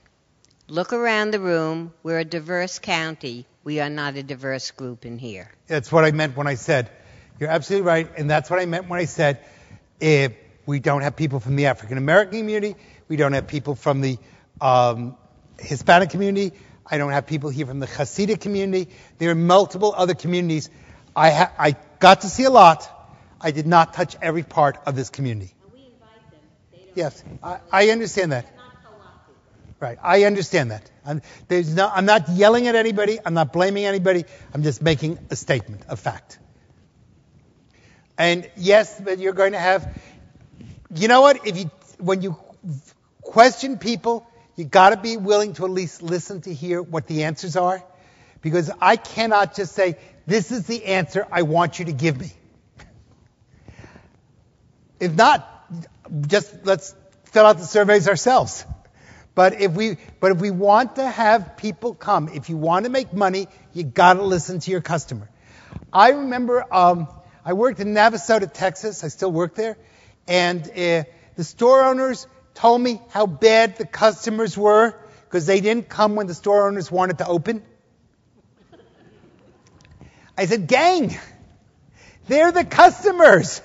Look around the room. We're a diverse county. We are not a diverse group in here. That's what I meant when I said, you're absolutely right, and that's what I meant when I said, if we don't have people from the African American community, we don't have people from the Hispanic community, I don't have people here from the Hasidic community. There are multiple other communities. I got to see a lot. I did not touch every part of this community. We invite them. They don't. Yes, I understand that. Right, I understand that. I'm not yelling at anybody. I'm not blaming anybody. I'm just making a statement, a fact. And yes, but you're going to have. You know what? When you question people, you got to be willing to at least listen to hear what the answers are, because I cannot just say this is the answer I want you to give me. If not, just let's fill out the surveys ourselves. But if we want to have people come, if you want to make money, you got to listen to your customer. I remember I worked in Navasota, Texas. I still work there, and the store owners told me how bad the customers were because they didn't come when the store owners wanted to open. I said, gang, they're the customers.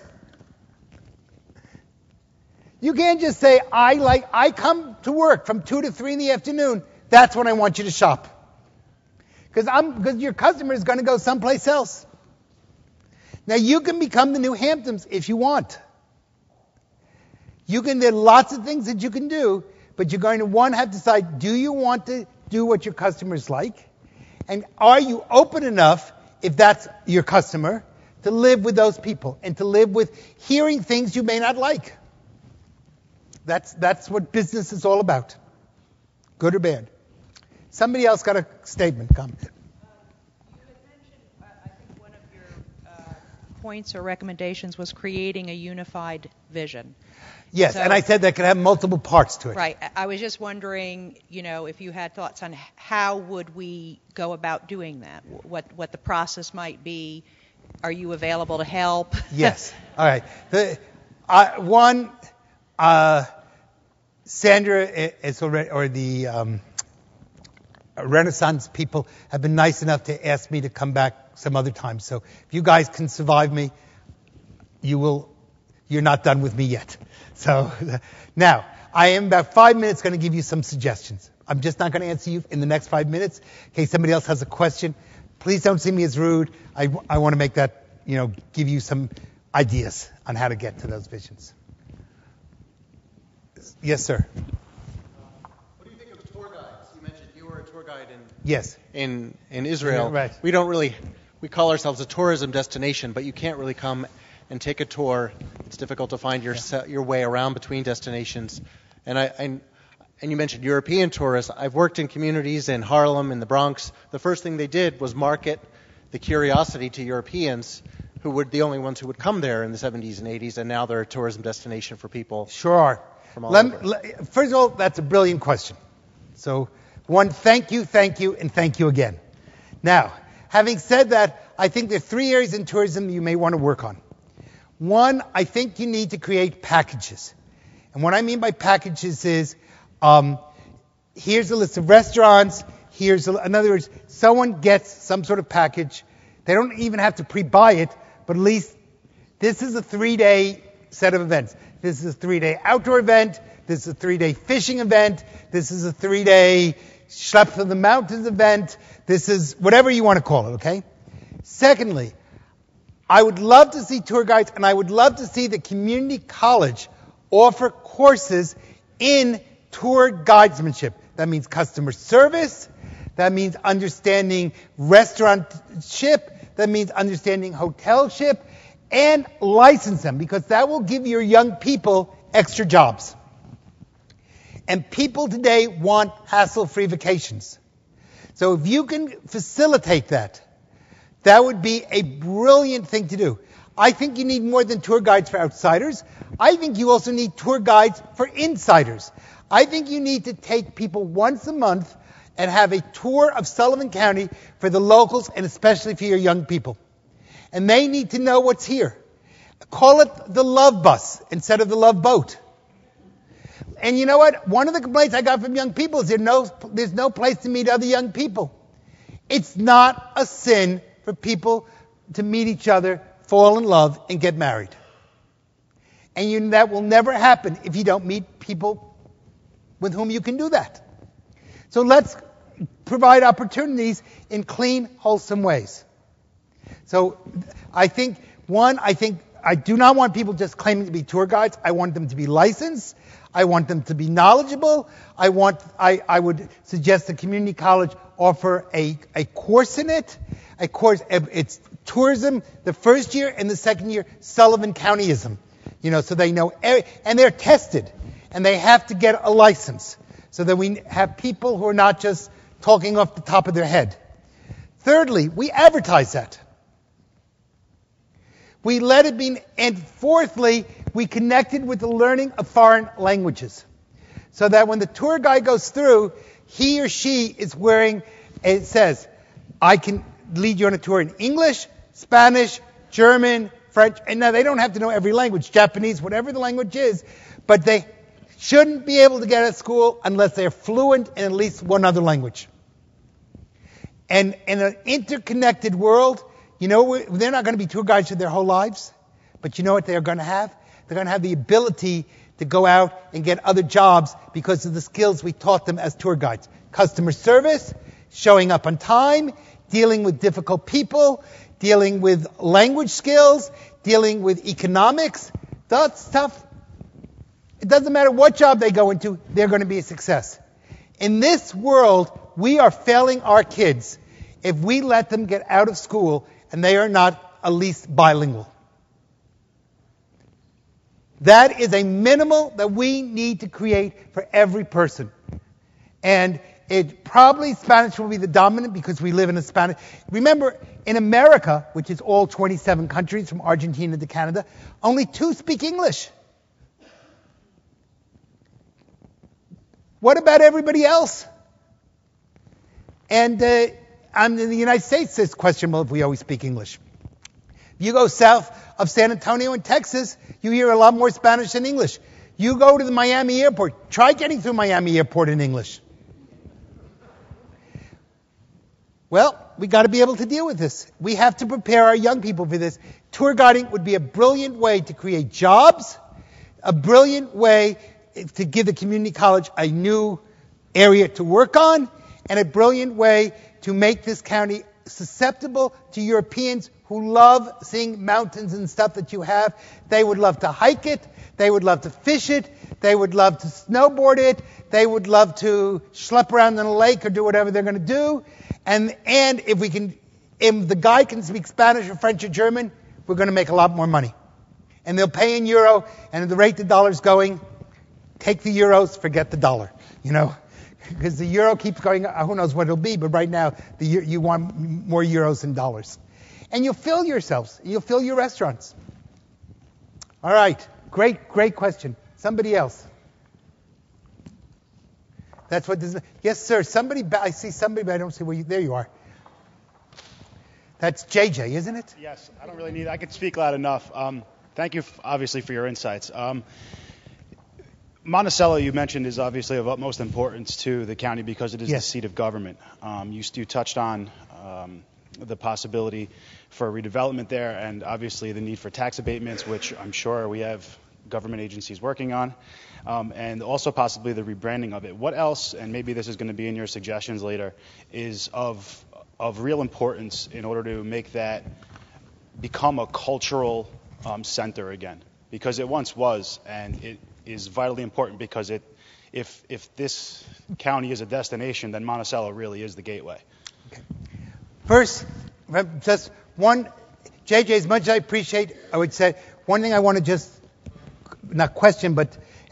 You can't just say, I come to work from 2 to 3 in the afternoon. That's when I want you to shop. Because your customer is going to go someplace else. Now, you can become the New Hamptons if you want. There are lots of things that you can do, but you're going to have to decide, do you want to do what your customers like? And are you open enough, if that's your customer, to live with those people and to live with hearing things you may not like? That's what business is all about, good or bad. Somebody else got a statement, comment. You had mentioned, I think one of your points or recommendations was creating a unified vision. Yes, and I said that could have multiple parts to it. Right. I was just wondering, if you had thoughts on how would we go about doing that, what the process might be. Are you available to help? Yes. All right. Sandra is already, or the Renaissance people have been nice enough to ask me to come back some other time. So if you guys can survive me, you're not done with me yet. So now, I am about 5 minutes going to give you some suggestions. I'm just not going to answer you in the next 5 minutes. In case somebody else has a question, please don't see me as rude. I want to make that, give you some ideas on how to get to those visions. Yes, sir. What do you think of tour guides? You mentioned you were a tour guide Yes. in Israel. Yeah, right. We call ourselves a tourism destination, but you can't really come and take a tour. It's difficult to find your way around between destinations. And you mentioned European tourists. I've worked in communities in Harlem, in the Bronx. The first thing they did was market the curiosity to Europeans, who were the only ones who would come there in the 70s and 80s, and now they're a tourism destination for people. Sure are. From all over. First of all, that's a brilliant question. So, one, thank you, and thank you again. Now, having said that, I think there are 3 areas in tourism you may want to work on. One, I think you need to create packages. And what I mean by packages is, here's a list of restaurants, in other words, someone gets some sort of package. They don't even have to pre-buy it, but at least this is a 3-day set of events. This is a 3-day outdoor event. This is a 3-day fishing event. This is a 3-day schlep through the mountains event. This is whatever you want to call it, okay? Secondly, I would love to see tour guides, and I would love to see the community college offer courses in tour guidesmanship. That means customer service. That means understanding restaurantship. That means understanding hotelship. And license them, because that will give your young people extra jobs. And people today want hassle-free vacations. So if you can facilitate that, that would be a brilliant thing to do. I think you need more than tour guides for outsiders. I think you also need tour guides for insiders. I think you need to take people once a month and have a tour of Sullivan County for the locals and especially for your young people. And they need to know what's here. Call it the love bus instead of the love boat. And you know what? One of the complaints I got from young people is there's no place to meet other young people. It's not a sin for people to meet each other, fall in love, and get married. And that will never happen if you don't meet people with whom you can do that. So let's provide opportunities in clean, wholesome ways. So I do not want people just claiming to be tour guides. I want them to be licensed. I want them to be knowledgeable. I would suggest the community college offer a course in it. A course, it's tourism the first year, and the second year, Sullivan Countyism. So they know, and they're tested, and they have to get a license, so that we have people who are not just talking off the top of their head. Thirdly, we advertise that. We let it be, and fourthly, we connected with the learning of foreign languages. So that when the tour guide goes through, he or she is wearing, it says, I can lead you on a tour in English, Spanish, German, French, and now they don't have to know every language, Japanese, whatever the language is, but they shouldn't be able to get at school unless they're fluent in at least one other language. And in an interconnected world, they're not going to be tour guides for their whole lives, but you know what they're going to have? They're going to have the ability to go out and get other jobs because of the skills we taught them as tour guides. Customer service, showing up on time, dealing with difficult people, dealing with language skills, dealing with economics. That stuff, it doesn't matter what job they go into, they're going to be a success. In this world, we are failing our kids if we let them get out of school and they are not at least bilingual. That is a minimal that we need to create for every person. And Spanish will be the dominant because we live in a Spanish. Remember, in America, which is all 27 countries from Argentina to Canada, only 2 speak English. What about everybody else? And in the United States, it's questionable if we always speak English. If you go south of San Antonio in Texas, you hear a lot more Spanish than English. You go to the Miami airport, try getting through Miami airport in English. Well, we got to be able to deal with this. We have to prepare our young people for this. Tour guiding would be a brilliant way to create jobs, a brilliant way to give the community college a new area to work on, and a brilliant way to make this county susceptible to Europeans who love seeing mountains and stuff that you have. They would love to hike it. They would love to fish it. They would love to snowboard it. They would love to schlep around in a lake or do whatever they're going to do. And if the guy can speak Spanish or French or German, we're going to make a lot more money. And they'll pay in euro, and at the rate the dollar's going, take the euros, forget the dollar, because the euro keeps going, who knows what it'll be, but right now you want more euros than dollars. And you'll fill yourselves, you'll fill your restaurants. All right, great question. Somebody else. That's what this is. Yes, sir. I see somebody, but I don't see where there you are. That's JJ, isn't it? Yes, I don't really need it. I could speak loud enough. Thank you, obviously, for your insights. Monticello, you mentioned, is obviously of utmost importance to the county because it is the seat of government. You touched on the possibility for redevelopment there and obviously the need for tax abatements, which I'm sure we have government agencies working on, and also possibly the rebranding of it. What else, and maybe this is going to be in your suggestions later, is of real importance in order to make that become a cultural center again? Because it once was, and it is vitally important because if this county is a destination, then Monticello really is the gateway. Okay. First, just one, JJ, as much as I appreciate, I would say, one thing I want to just, not question,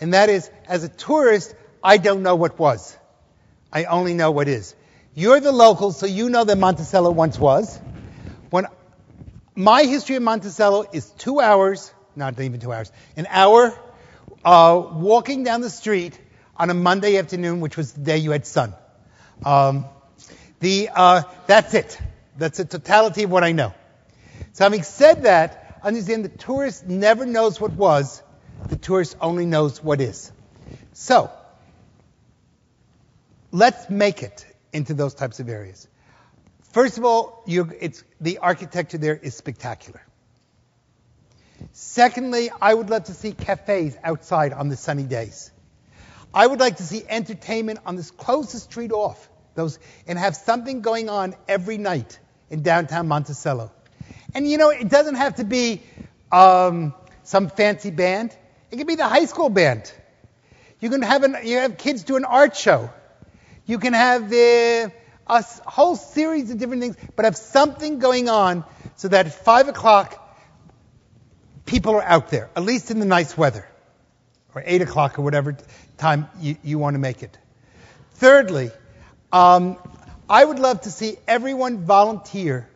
and that is, as a tourist, I don't know what was. I only know what is. You're the local, so you know that Monticello once was. My history of Monticello is 2 hours, not even 2 hours, an hour, walking down the street on a Monday afternoon, which was the day you had sun. That's it. That's the totality of what I know. So having said that, understand the tourist never knows what was. The tourist only knows what is. So, let's make it into those types of areas. First of all, the architecture there is spectacular. Secondly, I would love to see cafes outside on the sunny days. I would like to see entertainment on this closest street off, and have something going on every night in downtown Monticello. And it doesn't have to be some fancy band. It can be the high school band. You can have kids do an art show. You can have a whole series of different things, but have something going on so that at 5 o'clock, people are out there, at least in the nice weather, or 8 o'clock or whatever time you want to make it. Thirdly, I would love to see everyone volunteer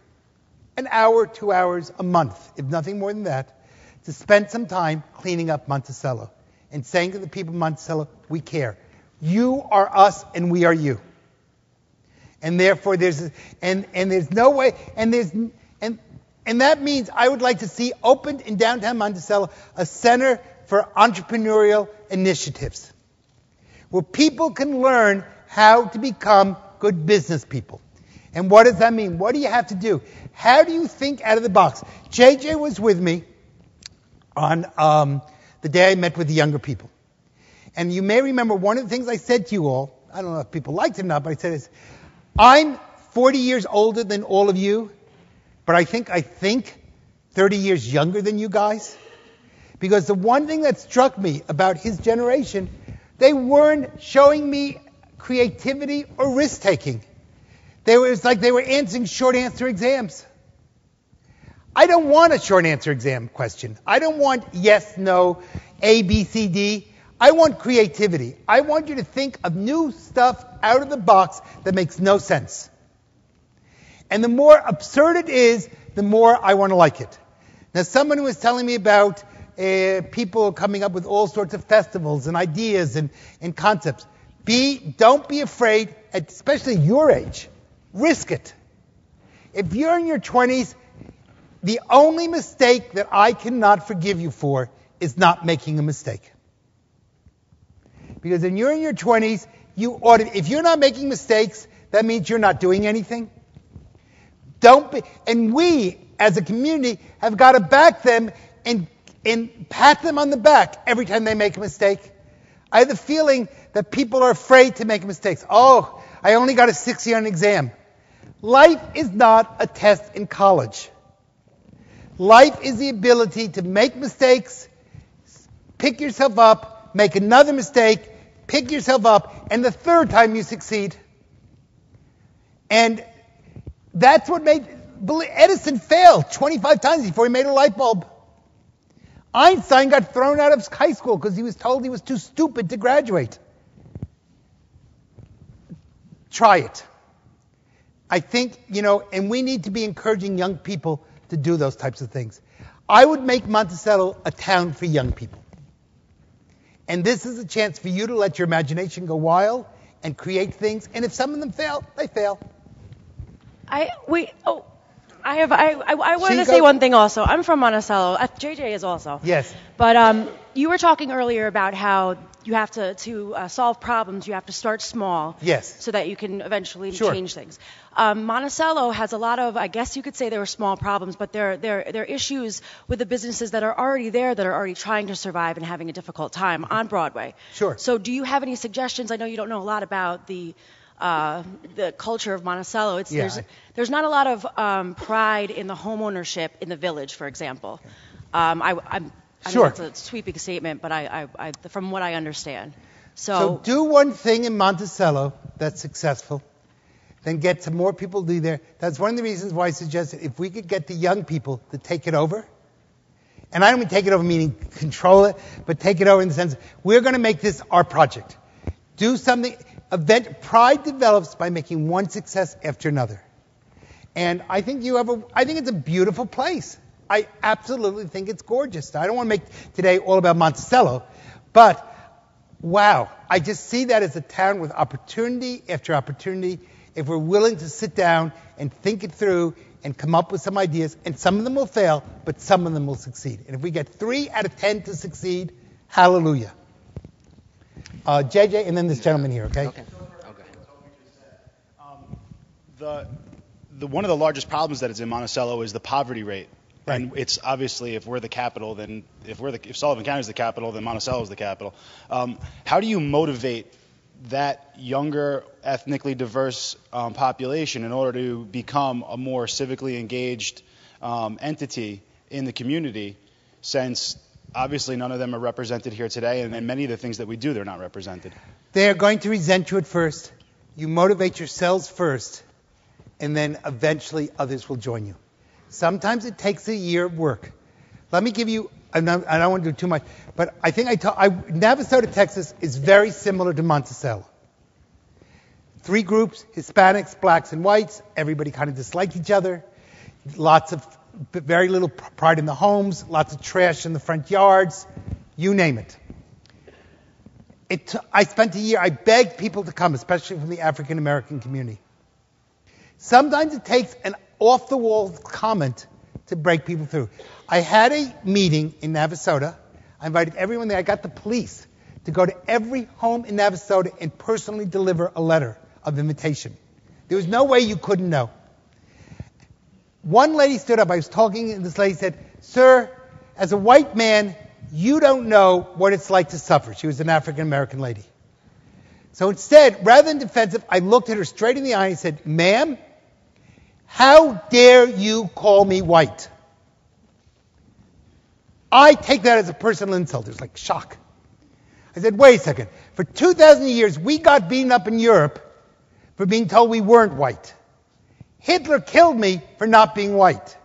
an hour, 2 hours a month, if nothing more than that, to spend some time cleaning up Monticello and saying to the people of Monticello, we care. You are us and we are you. And therefore there's no way, and that means I would like to see opened in downtown Monticello a center for entrepreneurial initiatives where people can learn how to become good business people. And what does that mean? What do you have to do? How do you think out of the box? JJ was with me on the day I met with the younger people. And you may remember one of the things I said to you all, I don't know if people liked it or not, but I said this, I'm 40 years older than all of you, but I think 30 years younger than you guys. Because the one thing that struck me about his generation, they weren't showing me creativity or risk-taking. It was like they were answering short answer exams. I don't want a short answer exam question. I don't want yes, no, A, B, C, D. I want creativity. I want you to think of new stuff out of the box that makes no sense. And the more absurd it is, the more I want to like it. Now, someone was telling me about people coming up with all sorts of festivals and ideas and concepts. Don't be afraid, especially your age. Risk it. If you're in your 20s, the only mistake that I cannot forgive you for is not making a mistake. Because when you're in your 20s, if you're not making mistakes, that means you're not doing anything. And we, as a community, have got to back them and pat them on the back every time they make a mistake. I have the feeling that people are afraid to make mistakes. Oh, I only got a 60 on an exam. Life is not a test in college. Life is the ability to make mistakes, pick yourself up, make another mistake, pick yourself up, and the third time you succeed. And that's what made Edison fail 25 times before he made a light bulb. Einstein got thrown out of high school because he was told he was too stupid to graduate. Try it. I think, and we need to be encouraging young people to do those types of things. I would make Monticello a town for young people. And this is a chance for you to let your imagination go wild and create things. And if some of them fail, they fail. I wanted to say one thing also. I'm from Monticello. JJ is also. Yes. But you were talking earlier about how you have to solve problems, you have to start small. Yes. So that you can eventually Sure. change things. Monticello has a lot of, I guess you could say there were small problems, but there are issues with the businesses that are already there, that are already trying to survive and having a difficult time on Broadway. Sure. So do you have any suggestions? I know you don't know a lot about the culture of Monticello. There's not a lot of pride in the homeownership in the village, for example. I Sure. mean, it's a sweeping statement, but I from what I understand. So do one thing in Monticello that's successful, then get some more people to do there. That's one of the reasons why I suggested if we could get the young people to take it over, and I don't mean take it over meaning control it, but take it over in the sense we're going to make this our project. Do something. Pride develops by making one success after another. And I think it's a beautiful place. I absolutely think it's gorgeous. I don't want to make today all about Monticello, but wow, I just see that as a town with opportunity after opportunity if we're willing to sit down and think it through and come up with some ideas, and some of them will fail, but some of them will succeed. And if we get 3 out of 10 to succeed, hallelujah. JJ, and then this gentleman here, okay? Okay. One of the largest problems that is in Monticello is the poverty rate. Right. And it's obviously, if we're the capital, then if Sullivan County is the capital, then Monticello is the capital. How do you motivate that younger, ethnically diverse population in order to become a more civically engaged entity in the community, since obviously none of them are represented here today, and many of the things that we do, they're not represented? They're going to resent you at first. You motivate yourselves first, and then eventually others will join you. Sometimes it takes a year of work. Let me give you, I don't want to do too much, but I think Navasota, Texas is very similar to Monticello. 3 groups, Hispanics, blacks, and whites. Everybody kind of disliked each other. Very little pride in the homes, lots of trash in the front yards, you name it. I spent a year, I begged people to come, especially from the African American community. Sometimes it takes an off-the-wall comment to break people through. I had a meeting in Navasota. I invited everyone there. I got the police to go to every home in Navasota and personally deliver a letter of invitation. There was no way you couldn't know. One lady stood up. I was talking, and this lady said, "Sir, as a white man, you don't know what it's like to suffer." She was an African-American lady. So instead, rather than defensive, I looked at her straight in the eye and said, "Ma'am, how dare you call me white?" I take that as a personal insult. It was like shock. I said, "Wait a second. For 2,000 years, we got beaten up in Europe for being told we weren't white. Hitler killed me for not being white.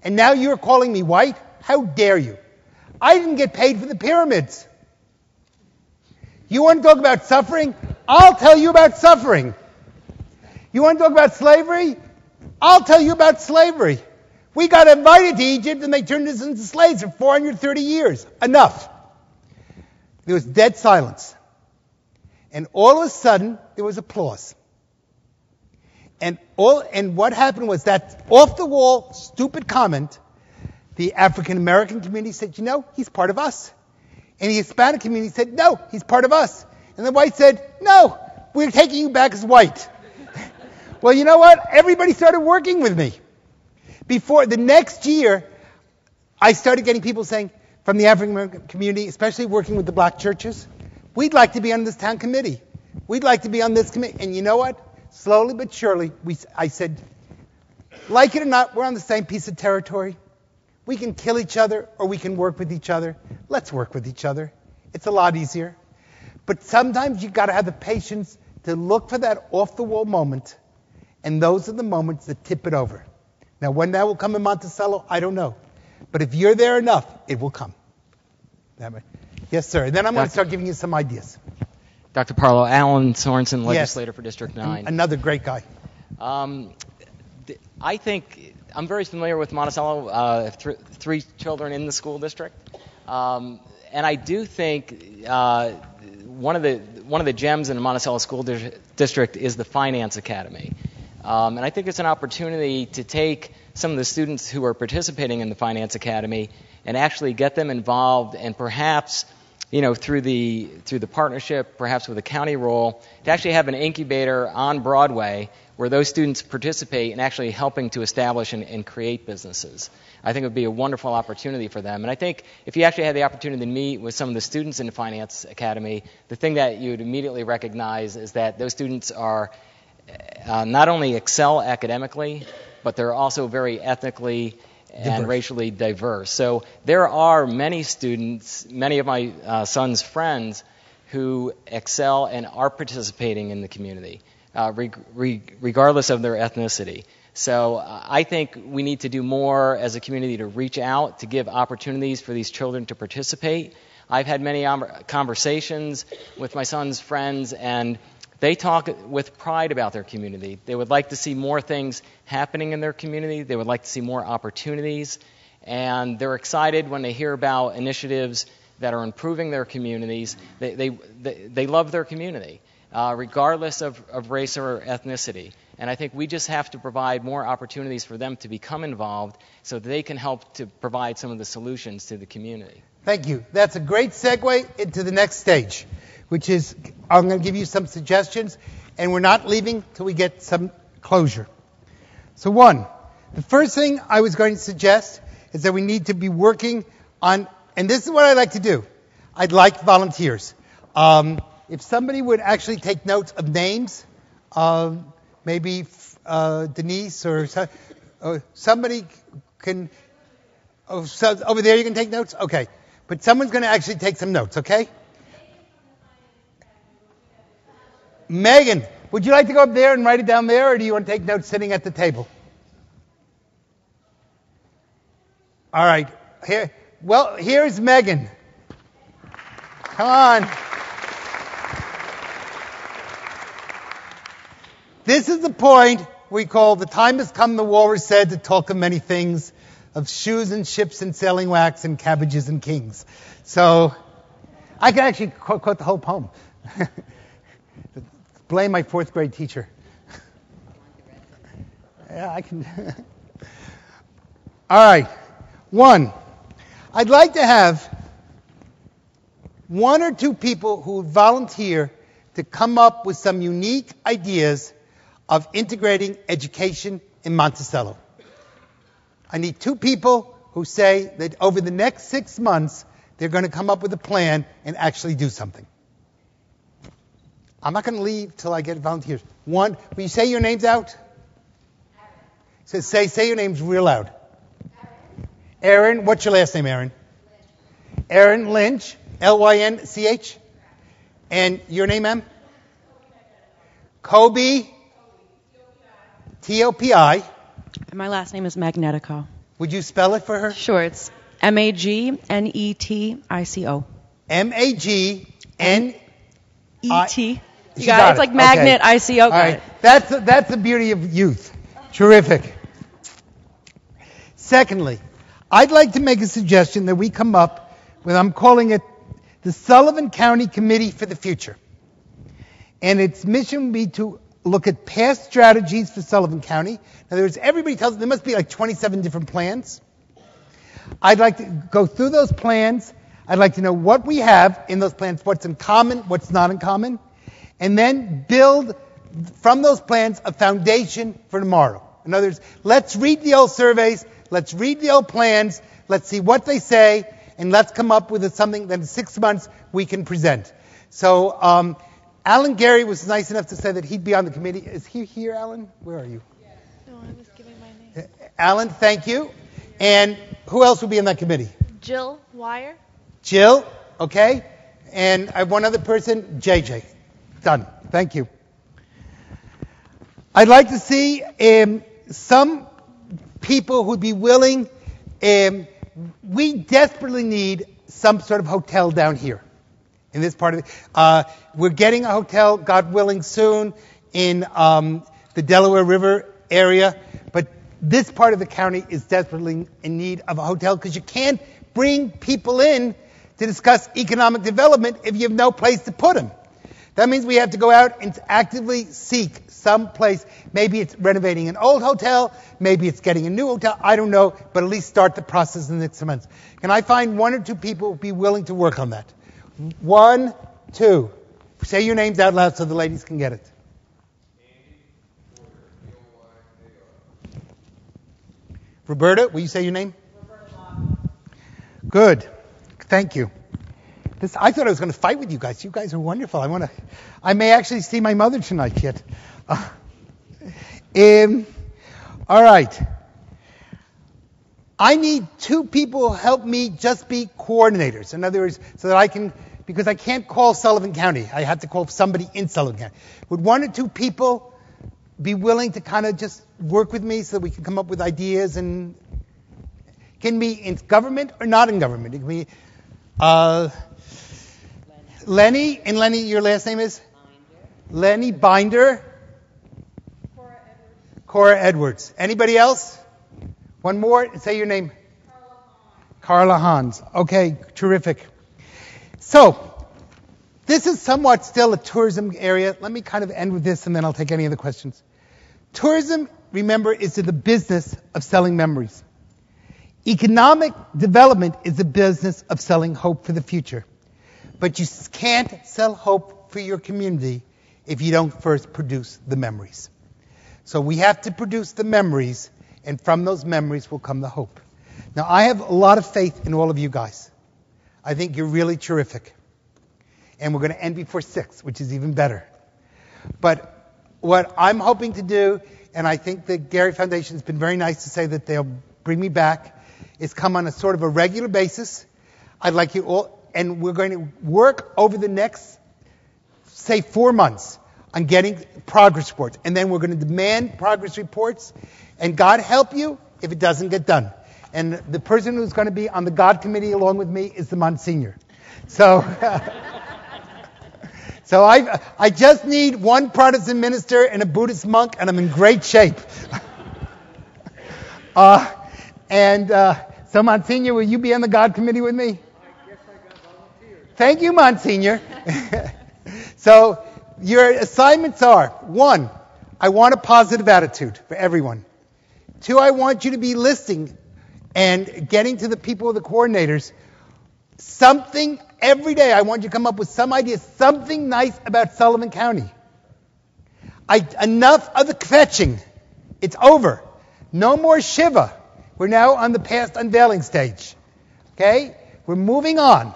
And now you're calling me white? How dare you? I didn't get paid for the pyramids. You want to talk about suffering? I'll tell you about suffering. You want to talk about slavery? I'll tell you about slavery. We got invited to Egypt and they turned us into slaves for 430 years. Enough." There was dead silence. And all of a sudden, there was applause. And what happened was that off-the-wall, stupid comment, the African-American community said, he's part of us. And the Hispanic community said, no, he's part of us. And the white said, no, we're taking you back as white. Well, you know what? Everybody started working with me. Before the next year, I started getting people saying, from the African-American community, especially working with the black churches, we'd like to be on this town committee. We'd like to be on this committee. And you know what? Slowly but surely, I said, like it or not, we're on the same piece of territory. We can kill each other or we can work with each other. Let's work with each other. It's a lot easier. But sometimes you've got to have the patience to look for that off-the-wall moment, and those are the moments that tip it over. Now, when that will come in Monticello, I don't know. But if you're there enough, it will come. Yes, sir. And then I'm going to start giving you some ideas. Dr. Tarlow, Alan Sorensen, legislator for District 9. Another great guy. I think I'm very familiar with Monticello. I have 3 children in the school district. And I do think one of the gems in the Monticello School District is the Finance Academy. And I think it's an opportunity to take some of the students who are participating in the Finance Academy and actually get them involved, and perhaps, through the partnership, perhaps with a county role, to actually have an incubator on Broadway where those students participate in actually helping to establish and create businesses. I think it would be a wonderful opportunity for them. And I think if you actually had the opportunity to meet with some of the students in the Finance Academy, the thing that you would immediately recognize is that those students are not only excel academically, but they're also very ethnically and racially diverse. So there are many students, many of my son's friends, who excel and are participating in the community, regardless of their ethnicity. So I think we need to do more as a community to reach out, to give opportunities for these children to participate. I've had many conversations with my son's friends, and they talk with pride about their community. They would like to see more things happening in their community. They would like to see more opportunities. And they're excited when they hear about initiatives that are improving their communities. They love their community, regardless of race or ethnicity. And I think we just have to provide more opportunities for them to become involved so that they can help to provide some of the solutions to the community. Thank you. That's a great segue into the next stage, which is I'm going to give you some suggestions, and we're not leaving till we get some closure. So the first thing I was going to suggest is that we need to be working on, and this is what I like to do. I'd like volunteers. If somebody would actually take notes of names, maybe Denise or somebody can, so over there you can take notes? Okay. But someone's going to actually take some notes, okay? Megan, would you like to go up there and write it down there, or do you want to take notes sitting at the table? All right. Here's Megan. Come on. This is the point we call the time has come, the walrus said, to talk of many things, of shoes and ships and sailing wax and cabbages and kings. So I can actually quote the whole poem. Blame my 4th grade teacher. Yeah, I can. All right. 1, I'd like to have 1 or 2 people who would volunteer to come up with some unique ideas of integrating education in Monticello. I need 2 people who say that over the next 6 months, they're going to come up with a plan and actually do something. I'm not going to leave till I get volunteers. 1, will you say your names out? So say your names real loud. Aaron, what's your last name, Aaron? Aaron Lynch, Lynch. And your name, ma'am? Kobe, Topi. And my last name is Magnetico. Would you spell it for her? Sure, it's Magnetico. Magneti. You got it. It's like magnet, ICO. All right. That's the beauty of youth. Terrific. Secondly, I'd like to make a suggestion that we come up with, I'm calling it the Sullivan County Committee for the Future. And its mission would be to look at past strategies for Sullivan County. In other words, everybody tells me there must be like 27 different plans. I'd like to go through those plans. I'd like to know what we have in those plans, what's in common, what's not in common, and then build from those plans a foundation for tomorrow. In other words, let's read the old surveys, let's read the old plans, let's see what they say, and let's come up with something that in 6 months we can present. So Alan Gary was nice enough to say that he'd be on the committee. Is he here, Alan? Where are you? No, I was giving my name. Alan, thank you. And who else will be in that committee? Jill Wire. Jill, okay. And I have one other person, JJ. Done. Thank you. I'd like to see some people who'd be willing. We desperately need some sort of hotel down here in this part of it. We're getting a hotel, God willing, soon in the Delaware River area. But this part of the county is desperately in need of a hotel because you can't bring people in to discuss economic development if you have no place to put them. That means we have to go out and actively seek some place. Maybe it's renovating an old hotel. Maybe it's getting a new hotel. I don't know, but at least start the process in the next months. Can I find 1 or 2 people who will be willing to work on that? 1, 2. Say your names out loud so the ladies can get it. Roberta, will you say your name? Good. Thank you. I thought I was going to fight with you guys. You guys are wonderful. I may actually see my mother tonight yet. All right. I need 2 people who help me just be coordinators. In other words, so that I can, because I can't call Sullivan County. I have to call somebody in Sullivan County. Would 1 or 2 people be willing to kind of just work with me so that we can come up with ideas? And it can be in government or not in government. It can be Lenny, and Lenny, your last name is? Binder. Lenny Binder. Cora Edwards. Anybody else? 1 more. Say your name. Carla Hans. Okay, terrific. So, this is somewhat still a tourism area. Let me kind of end with this, and then I'll take any other questions. Tourism, remember, is the business of selling memories. Economic development is the business of selling hope for the future. But you can't sell hope for your community if you don't first produce the memories. So we have to produce the memories, and from those memories will come the hope. Now, I have a lot of faith in all of you guys. I think you're really terrific. And we're going to end before 6, which is even better. But what I'm hoping to do, and I think the Gary Foundation has been very nice to say that they'll bring me back, is come on a sort of a regular basis. I'd like you all, and we're going to work over the next, say, 4 months on getting progress reports. And then we're going to demand progress reports. And God help you if it doesn't get done. And the person who's going to be on the God committee along with me is the Monsignor. So, so I just need one Protestant minister and a Buddhist monk, and I'm in great shape. So, Monsignor, will you be on the God committee with me? I guess I got volunteered. Thank you, Monsignor. So, your assignments are, 1, I want a positive attitude for everyone. 2, I want you to be listing and getting to the people, the coordinators, something every day. I want you to come up with some idea, something nice about Sullivan County. Enough of the kvetching. It's over. No more Shiva. We're now on the past unveiling stage. Okay? We're moving on.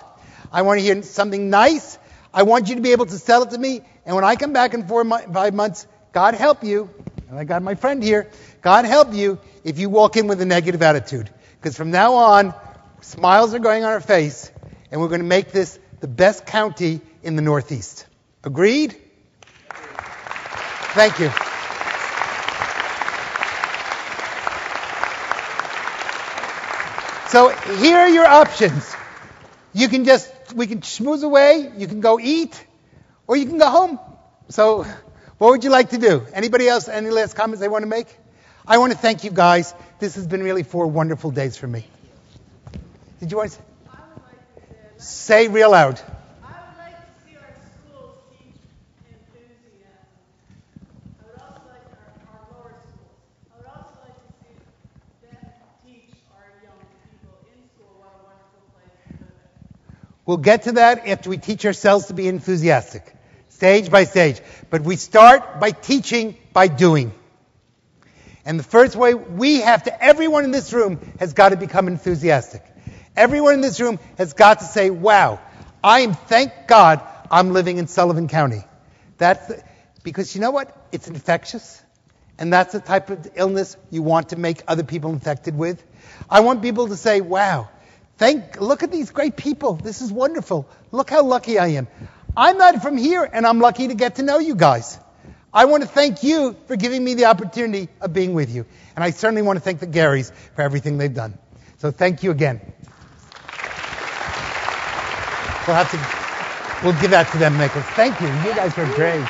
I want to hear something nice. I want you to be able to sell it to me. And when I come back in 5 months, God help you. And I got my friend here. God help you if you walk in with a negative attitude. Because from now on, smiles are going on our face. And we're going to make this the best county in the Northeast. Agreed? Thank you. So here are your options. We can schmooze away, you can go eat, or you can go home. So what would you like to do? Anybody else, any last comments they want to make? I want to thank you guys. This has been really 4 wonderful days for me. Did you want to say? I would like to Say real loud. I would like to see our schools teach enthusiasm. I would also like our lower schools. I would also like to see them teach our young people in school what a wonderful place to live in. We'll get to that after we teach ourselves to be enthusiastic, stage by stage. But we start by teaching by doing. And the first way everyone in this room has got to become enthusiastic. Everyone in this room has got to say, wow, thank God I'm living in Sullivan County. Because you know what? It's infectious. And that's the type of illness you want to make other people infected with. I want people to say, wow, look at these great people. This is wonderful. Look how lucky I am. I'm not from here, and I'm lucky to get to know you guys. I want to thank you for giving me the opportunity of being with you. And I certainly want to thank the Garys for everything they've done. So thank you again. We'll give that to them, Nicholas. Thank you. You guys are great.